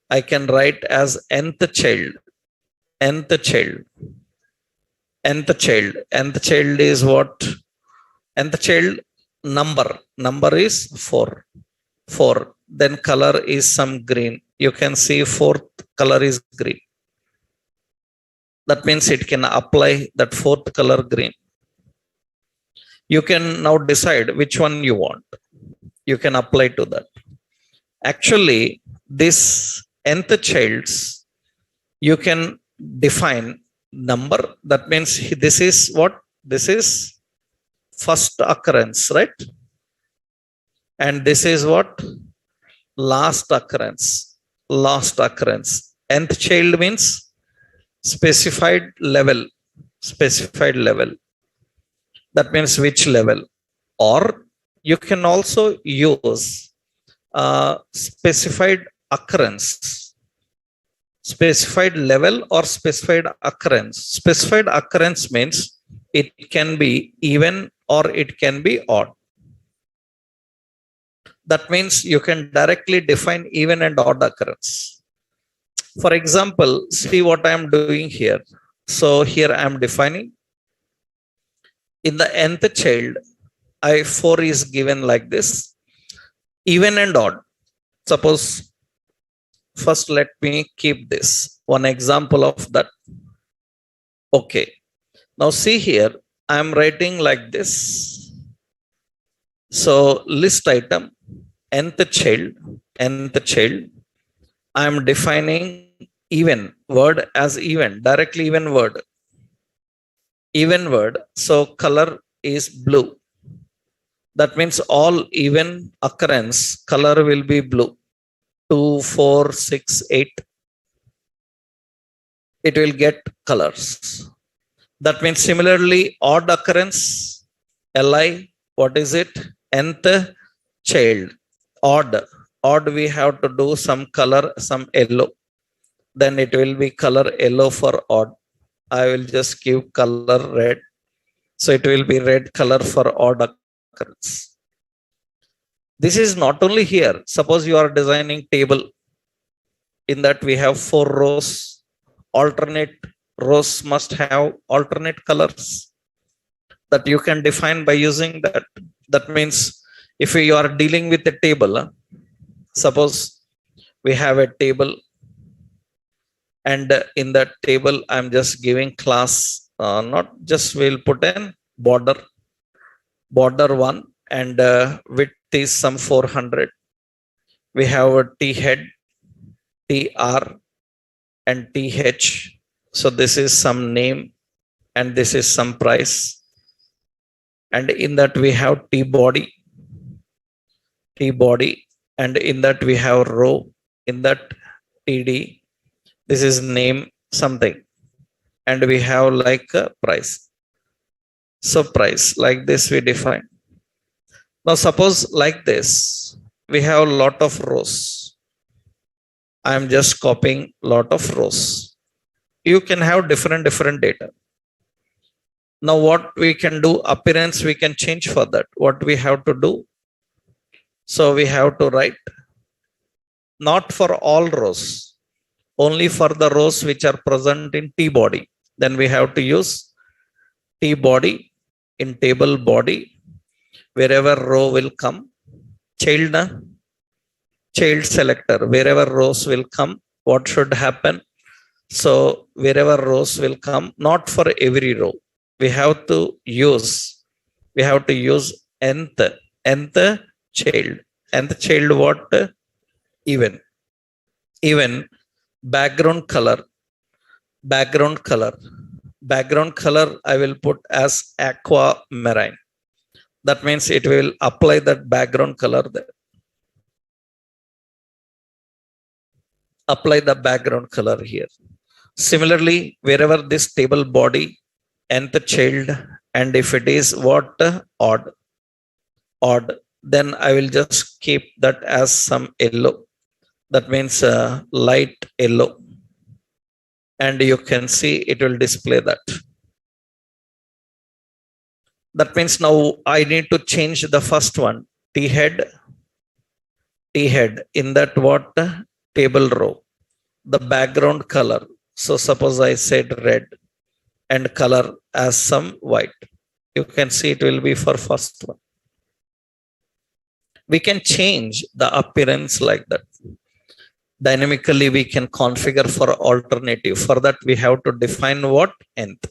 I can write as nth child. Nth child, nth child, nth child is what? Nth child number is 4. Then color is some green. You can see fourth color is green. That means it can apply that fourth color green. You can now decide which one you want. You can apply to that. Actually, this nth childs, you can define number. That means this is what? This is first occurrence, right? And this is what? Last occurrence. Last occurrence. Nth child means specified level. Specified level. That means which level. Or you can also use specified occurrence. Specified level or specified occurrence. Specified occurrence means it can be even or it can be odd. That means you can directly define even and odd occurrence. For example, see what I am doing here. So here I am defining. In the nth child, 4 is given like this. Even and odd. Suppose, first let me keep this. One example of that. Okay. Now see here, I am writing like this. So list item, nth child, I am defining even word as even, directly even word. Even word, so color is blue. That means all even occurrence, color will be blue. 2, 4, 6, 8. It will get colors. That means similarly, odd occurrence, Li, what is it? Nth child, odd. Odd we have to do some color, some yellow. Then it will be color yellow for odd. I will just give color red. So it will be red color for odd occurrence. This is not only here. Suppose you are designing table. In that we have 4 rows. Alternate rows must have alternate colors. That you can define by using that. That means if you are dealing with a table, suppose we have a table. And in that table, I'm just giving class, not just we'll put in border 1 and width is some 400. We have a T head, TR and TH. So this is some name and this is some price. And in that we have T body and in that we have row, in that TD. This is name something. And we have like a price. So price, like this we define. Now suppose like this, we have a lot of rows. I am just copying lot of rows. You can have different data. Now what we can do, appearance we can change for that. What we have to do? So we have to write, not for all rows, only for the rows which are present in T body. Then we have to use T body in table body. Wherever row will come, child selector, wherever rows will come, what should happen? So wherever rows will come, not for every row, we have to use nth child. Nth child what? Even. Even background color. Background color. Background color I will put as aquamarine. That means it will apply that background color there. Apply the background color here. Similarly, wherever this table body, nth child, and if it is what? Odd, then I will just keep that as some yellow. That means light yellow. And you can see it will display that. That means now I need to change the first one, T head, in that what? Table row, the background color. So suppose I said red and color as some white. You can see it will be for first one. We can change the appearance like that. Dynamically we can configure for alternative. For that we have to define what? Nth.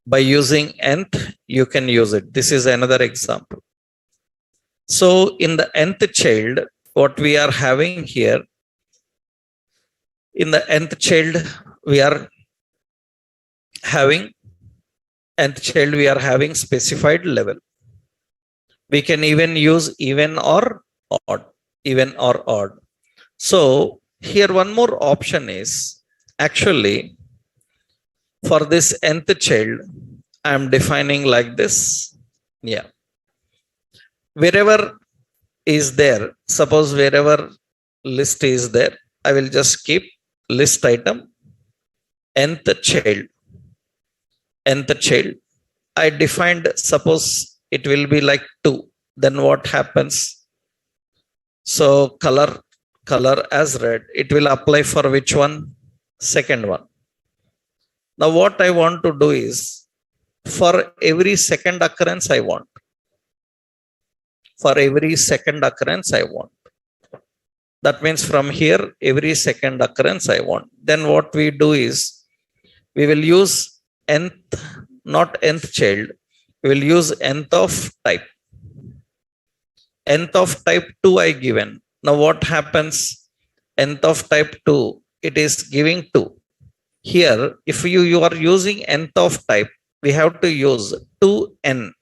By using nth you can use it. This is another example. So in the nth child, what we are having here, in the nth child we are having specified level. We can even use even or odd. So here one more option is, actually for this nth child I am defining like this. Yeah, wherever is there, suppose wherever list is there, I will just keep list item nth child. I defined, suppose it will be like 2. Then what happens? So color as red. It will apply for which one? Second one. Now what I want to do is, for every second occurrence I want. That means from here every second occurrence I want. Then what we do is, we will use nth, not nth child. We will use nth of type. Nth of type 2 I given. Now what happens? Nth of type 2, it is giving 2. Here, if you are using nth of type, we have to use 2n.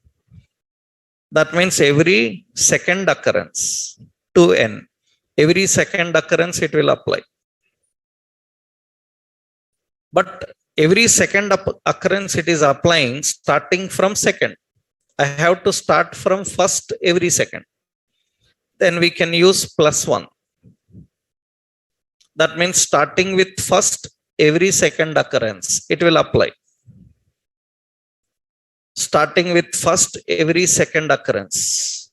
That means every second occurrence, 2n. Every second occurrence it will apply. But every second occurrence it is applying starting from second. I have to start from first every second. Then we can use +1. That means starting with first every second occurrence it will apply. Starting with first every second occurrence.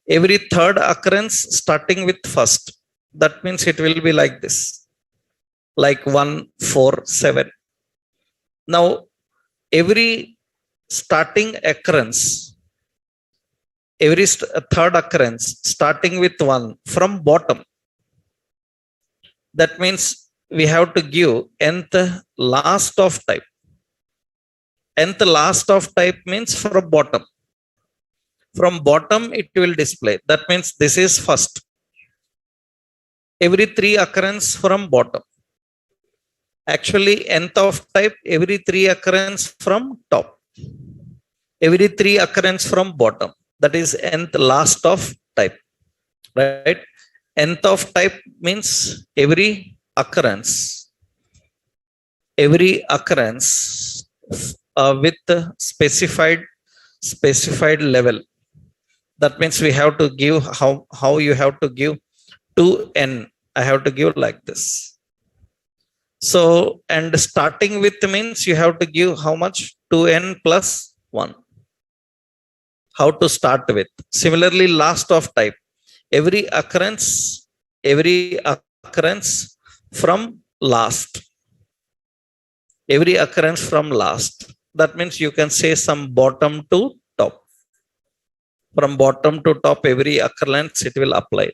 Every third occurrence starting with first. That means it will be like this. Like 1, 4, 7. Now every starting occurrence, every third occurrence starting with 1 from bottom. That means we have to give nth last of type. Nth last of type means from bottom. From bottom it will display. That means this is first. Every 3 occurrence from bottom. Actually nth of type, every 3 occurrence from top. Every 3 occurrence from bottom. That is nth last of type. Right? Nth of type means every occurrence with specified level. That means we have to give how you have to give 2n. I have to give like this. So, and starting with means you have to give how much? 2n plus 1. How to start with. Similarly, last of type. Every occurrence from last. Every occurrence from last. That means you can say some bottom to top. From bottom to top, every occurrence it will apply.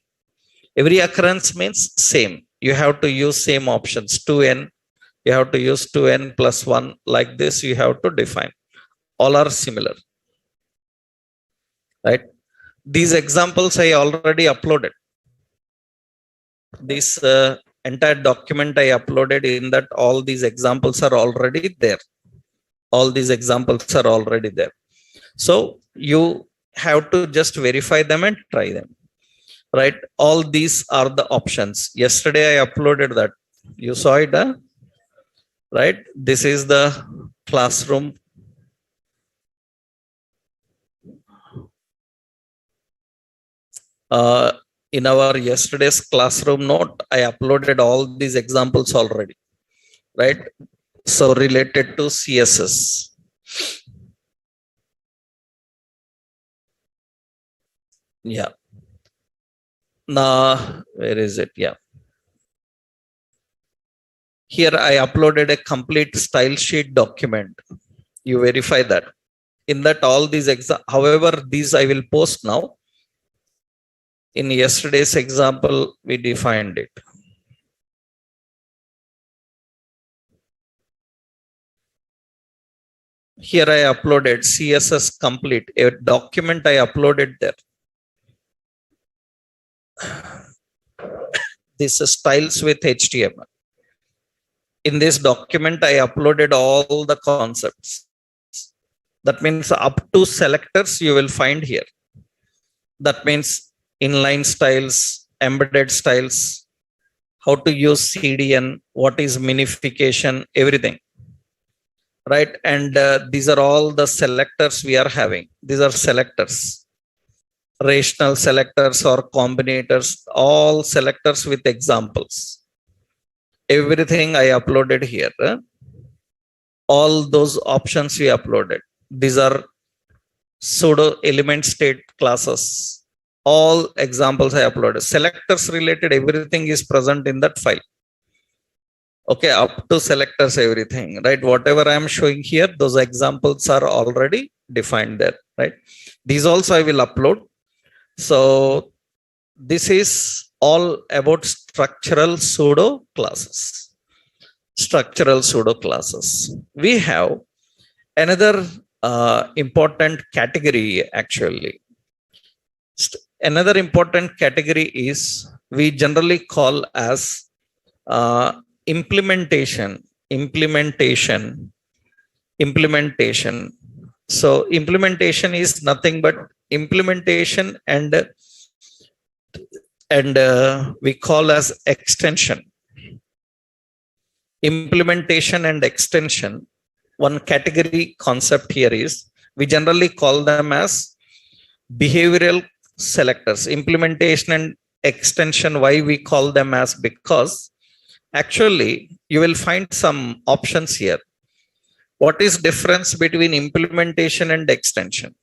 Every occurrence means same. You have to use same options. 2n. You have to use 2n plus 1. Like this you have to define. All are similar. Right? These examples I already uploaded. This entire document I uploaded, in that all these examples are already there. All these examples are already there. So you have to just verify them and try them. Right? All these are the options. Yesterday I uploaded that. You saw it, huh? Right? This is the classroom. In our yesterday's classroom note, I uploaded all these examples already, right? So related to CSS. Yeah. Now, where is it? Yeah. Here I uploaded a complete style sheet document. You verify that. In that all these however, these I will post now. In yesterday's example, we defined it. Here I uploaded CSS complete, a document I uploaded there. This is styles with HTML. In this document, I uploaded all the concepts. That means up to selectors you will find here. That means inline styles, embedded styles, how to use CDN, what is minification, everything. Right? And these are all the selectors we are having. These are selectors. Rational selectors or combinators, all selectors with examples. Everything I uploaded here. All those options we uploaded. These are pseudo element state classes. All examples I uploaded. Selectors related, everything is present in that file. Okay, up to selectors, everything, right? Whatever I am showing here, those examples are already defined there, right? These also I will upload. So this is all about structural pseudo classes. Structural pseudo classes. We have another important category actually. Another important category is we generally call as implementation. So implementation is nothing but implementation and we call as extension. Implementation and extension. One category concept here is we generally call them as behavioral selectors. Implementation and extension, why we call them as, because actually you will find some options here. What is difference between implementation and extension?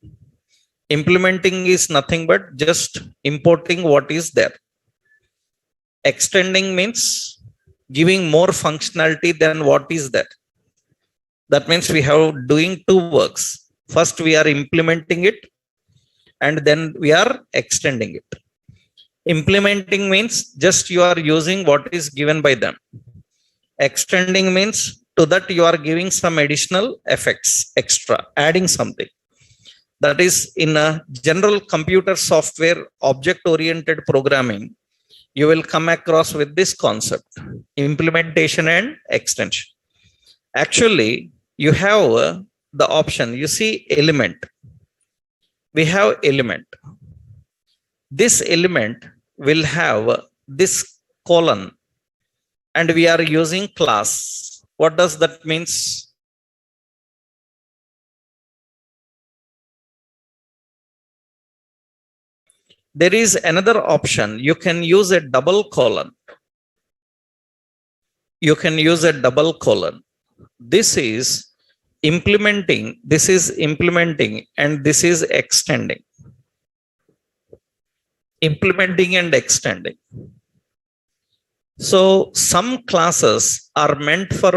Implementing is nothing but just importing what is there. Extending means giving more functionality than what is there. That means we have doing two works. First, we are implementing it and then we are extending it. Implementing means just you are using what is given by them. Extending means to that you are giving some additional effects, extra, adding something. That is in a general computer software object-oriented programming, you will come across with this concept, implementation and extension. Actually, you have the option, you see element. We have element. This element will have this colon and we are using class. What does that means? There is another option. You can use a double colon. You can use a double colon. This is implementing, this is implementing, and this is extending. Implementing and extending. So some classes are meant for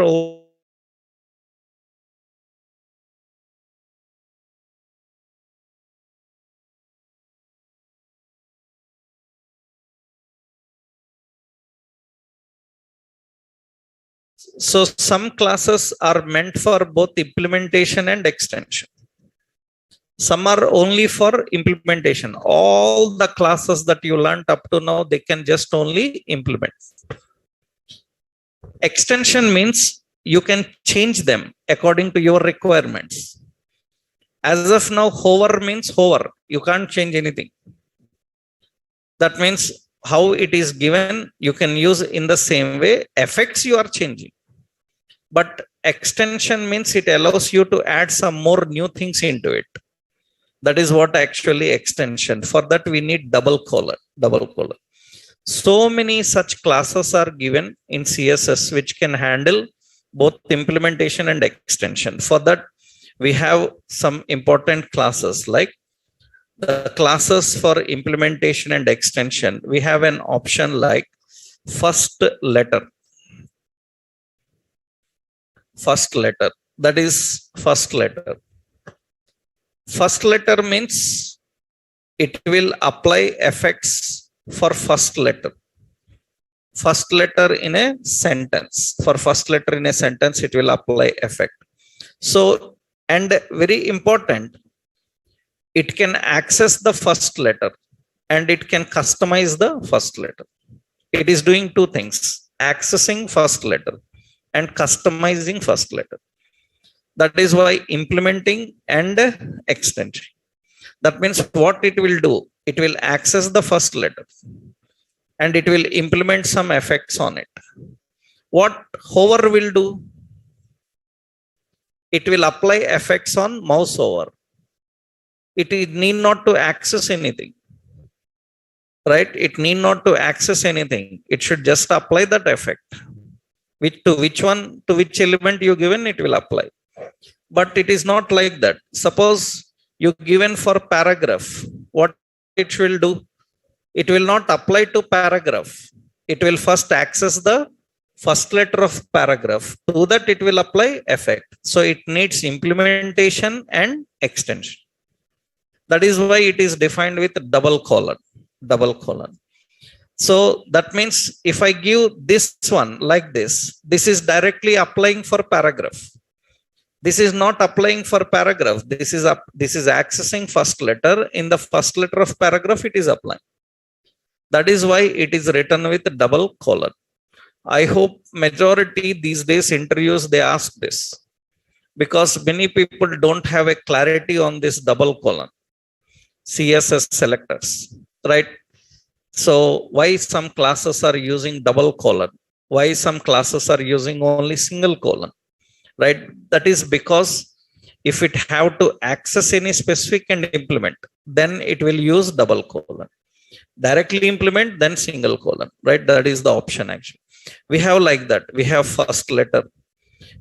so some classes are meant for both implementation and extension. Some are only for implementation. All the classes that you learned up to now, they can just only implement. Extension means you can change them according to your requirements. As of now, hover means hover. You can't change anything. That means how it is given, you can use in the same way. Effects you are changing. But extension means it allows you to add some more new things into it. That is what actually extension. For that, we need double colon. So many such classes are given in CSS which can handle both implementation and extension. For that, we have some important classes like the classes for implementation and extension. We have an option like first letter. First letter. That is first letter. First letter means it will apply effects for first letter. First letter in a sentence. For first letter in a sentence, it will apply effect. So, and very important, it can access the first letter and it can customize the first letter. It is doing two things, accessing first letter and customizing first letter. That is why implementing and extension. That means what it will do, it will access the first letter and it will implement some effects on it. What hover will do? It will apply effects on mouse over. It need not to access anything, right? It need not to access anything. It should just apply that effect. To which one, to which element you given, it will apply. But it is not like that. Suppose you given for paragraph, what it will do? It will not apply to paragraph. It will first access the first letter of paragraph. To that, it will apply effect. So it needs implementation and extension. That is why it is defined with double colon. Double colon. So that means if I give this one like this, this is directly applying for paragraph. This is not applying for paragraph. This is accessing first letter. In the first letter of paragraph, it is applying. That is why it is written with double colon. I hope majority these days interviews, they ask this because many people don't have a clarity on this double colon CSS selectors, right? So why some classes are using double colon? Why some classes are using only single colon, right? That is because if it have to access any specific and implement, then it will use double colon. Directly implement, then single colon, right? That is the option actually. We have like that. We have first letter.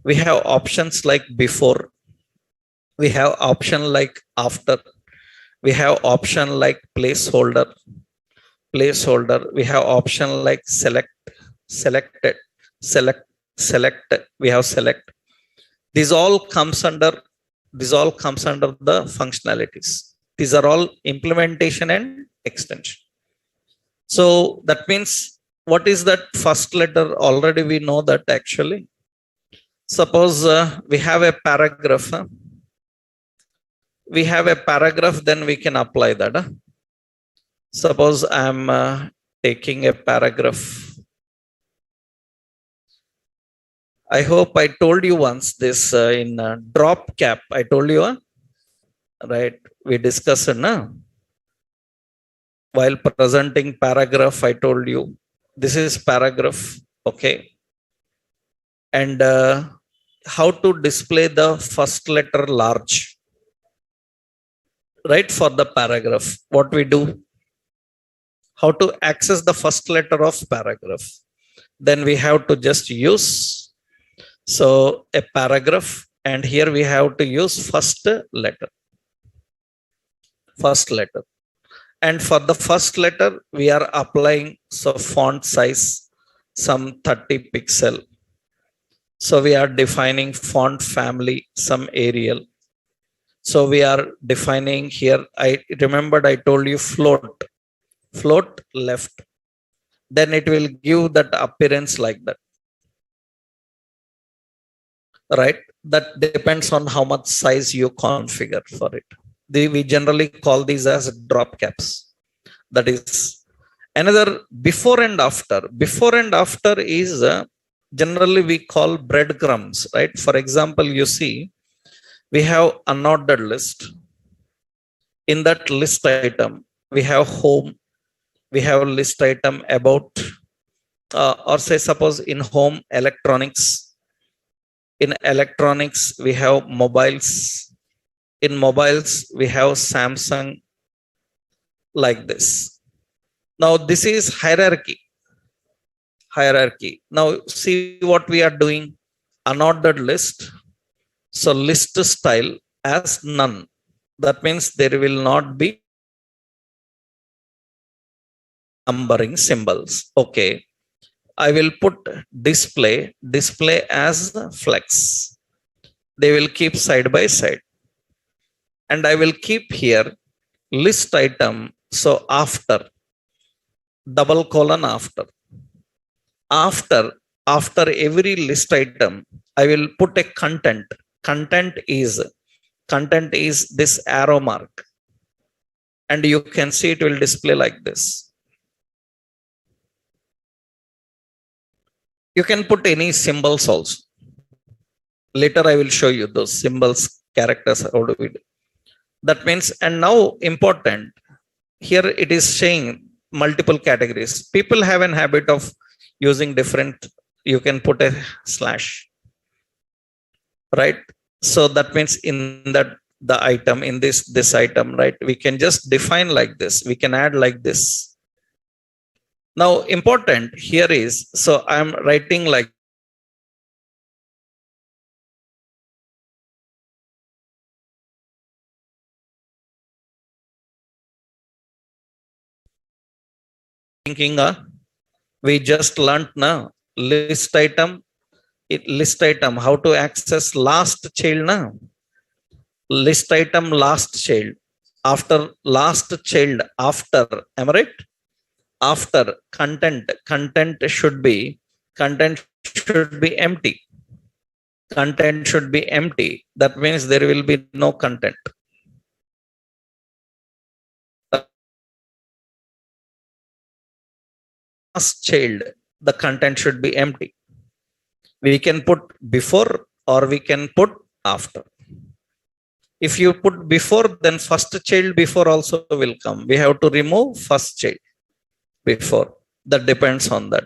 We have options like before. We have option like after. We have option like placeholder. We have option like select. We have select. These all comes under the functionalities. These are all implementation and extension. So that means what is that first letter? Already we know that actually. Suppose we have a paragraph. We have a paragraph, then we can apply that. Suppose I am taking a paragraph. I hope I told you once this in drop cap. I told you, right? We discussed while presenting paragraph. I told you this is paragraph, okay? And how to display the first letter large, right? For the paragraph, what we do? How to access the first letter of paragraph? Then we have to just use a paragraph, and here we have to use first letter. First letter. And for the first letter, we are applying font size some 30 pixel. So we are defining font family, some Arial. So we are defining here. I remembered I told you float left. Then it will give that appearance like that. Right? That depends on how much size you configure for it. We generally call these as drop caps. That is another before and after. Before and after is generally we call breadcrumbs, right? For example, you see, we have unordered list. In that list item, we have home, we have a list item about, or say suppose in home electronics. In electronics, we have mobiles. In mobiles, we have Samsung, like this. Now this is hierarchy. Now see what we are doing. Unordered list. So list style as none. That means there will not be numbering symbols. Okay. I will put display as flex. They will keep side by side. And I will keep here list item. So after, double colon after. After every list item, I will put a content. Content is this arrow mark. And you can see it will display like this. You can put any symbols also. Later I will show you those symbols, characters, how do we do. That means, and now important, here it is saying multiple categories. People have an habit of using different, you can put a slash, right? So that means in that the item, in this item, right? We can just define like this. We can add like this. Now important here is, so I'm writing like thinking, we just learnt now list item, how to access last child now. List item last child. After last child, after, am I right? After content should be empty. Content should be empty. That means there will be no content. Last child, the content should be empty. We can put before or we can put after. If you put before, then first child before also will come. We have to remove first child before. That depends on that.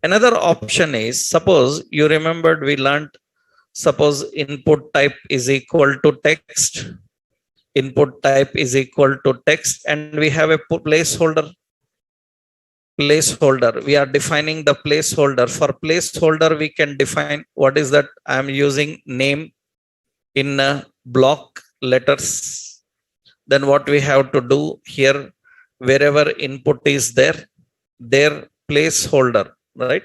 Another option is, suppose you remembered we learned, suppose input type is equal to text. Input type is equal to text, and we have a placeholder. We are defining the placeholder. For placeholder, we can define what is that. I am using name in block letters. Then what we have to do here, wherever input is there placeholder, right?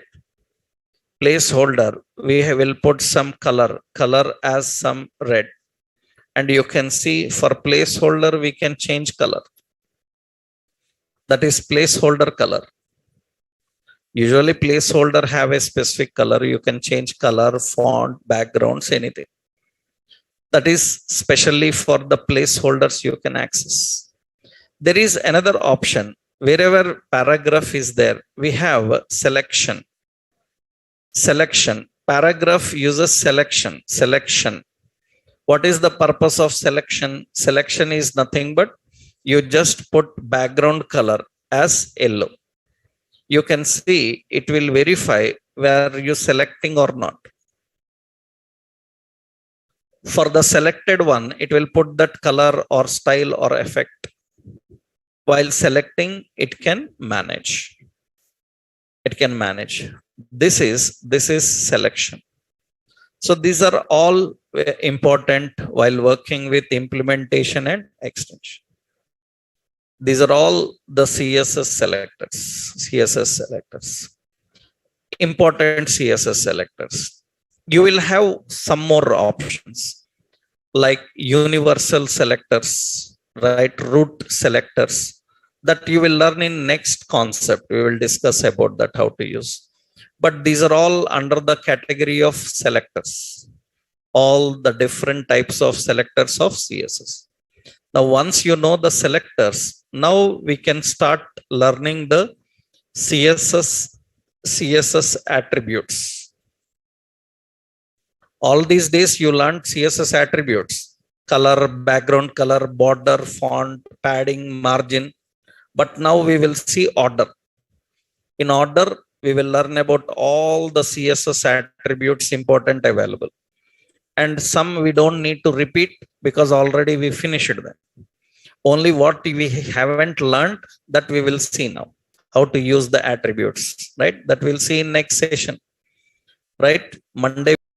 Placeholder, we will put some color as some red. And you can see for placeholder, we can change color. That is placeholder color. Usually placeholder have a specific color. You can change color, font, backgrounds, anything. That is specially for the placeholders you can access. There is another option. Wherever paragraph is there, we have selection. Paragraph uses selection. What is the purpose of selection? Selection is nothing but you just put background color as yellow. You can see it will verify where you selecting or not. For the selected one, it will put that color or style or effect. While selecting, it can manage. This is selection. So these are all important while working with implementation and extension. These are all the CSS selectors. Important CSS selectors. You will have some more options like universal selectors, right? Root selectors that you will learn in next concept. We will discuss about that, how to use. But these are all under the category of selectors. All the different types of selectors of CSS. Now, once you know the selectors, now we can start learning the CSS attributes. All these days you learned CSS attributes: color, background color, border, font, padding, margin. But now we will see order. In order, we will learn about all the CSS attributes important available. And some we don't need to repeat because already we finished them. Only what we haven't learned, that we will see now. How to use the attributes, right? That we'll see in next session, right? Monday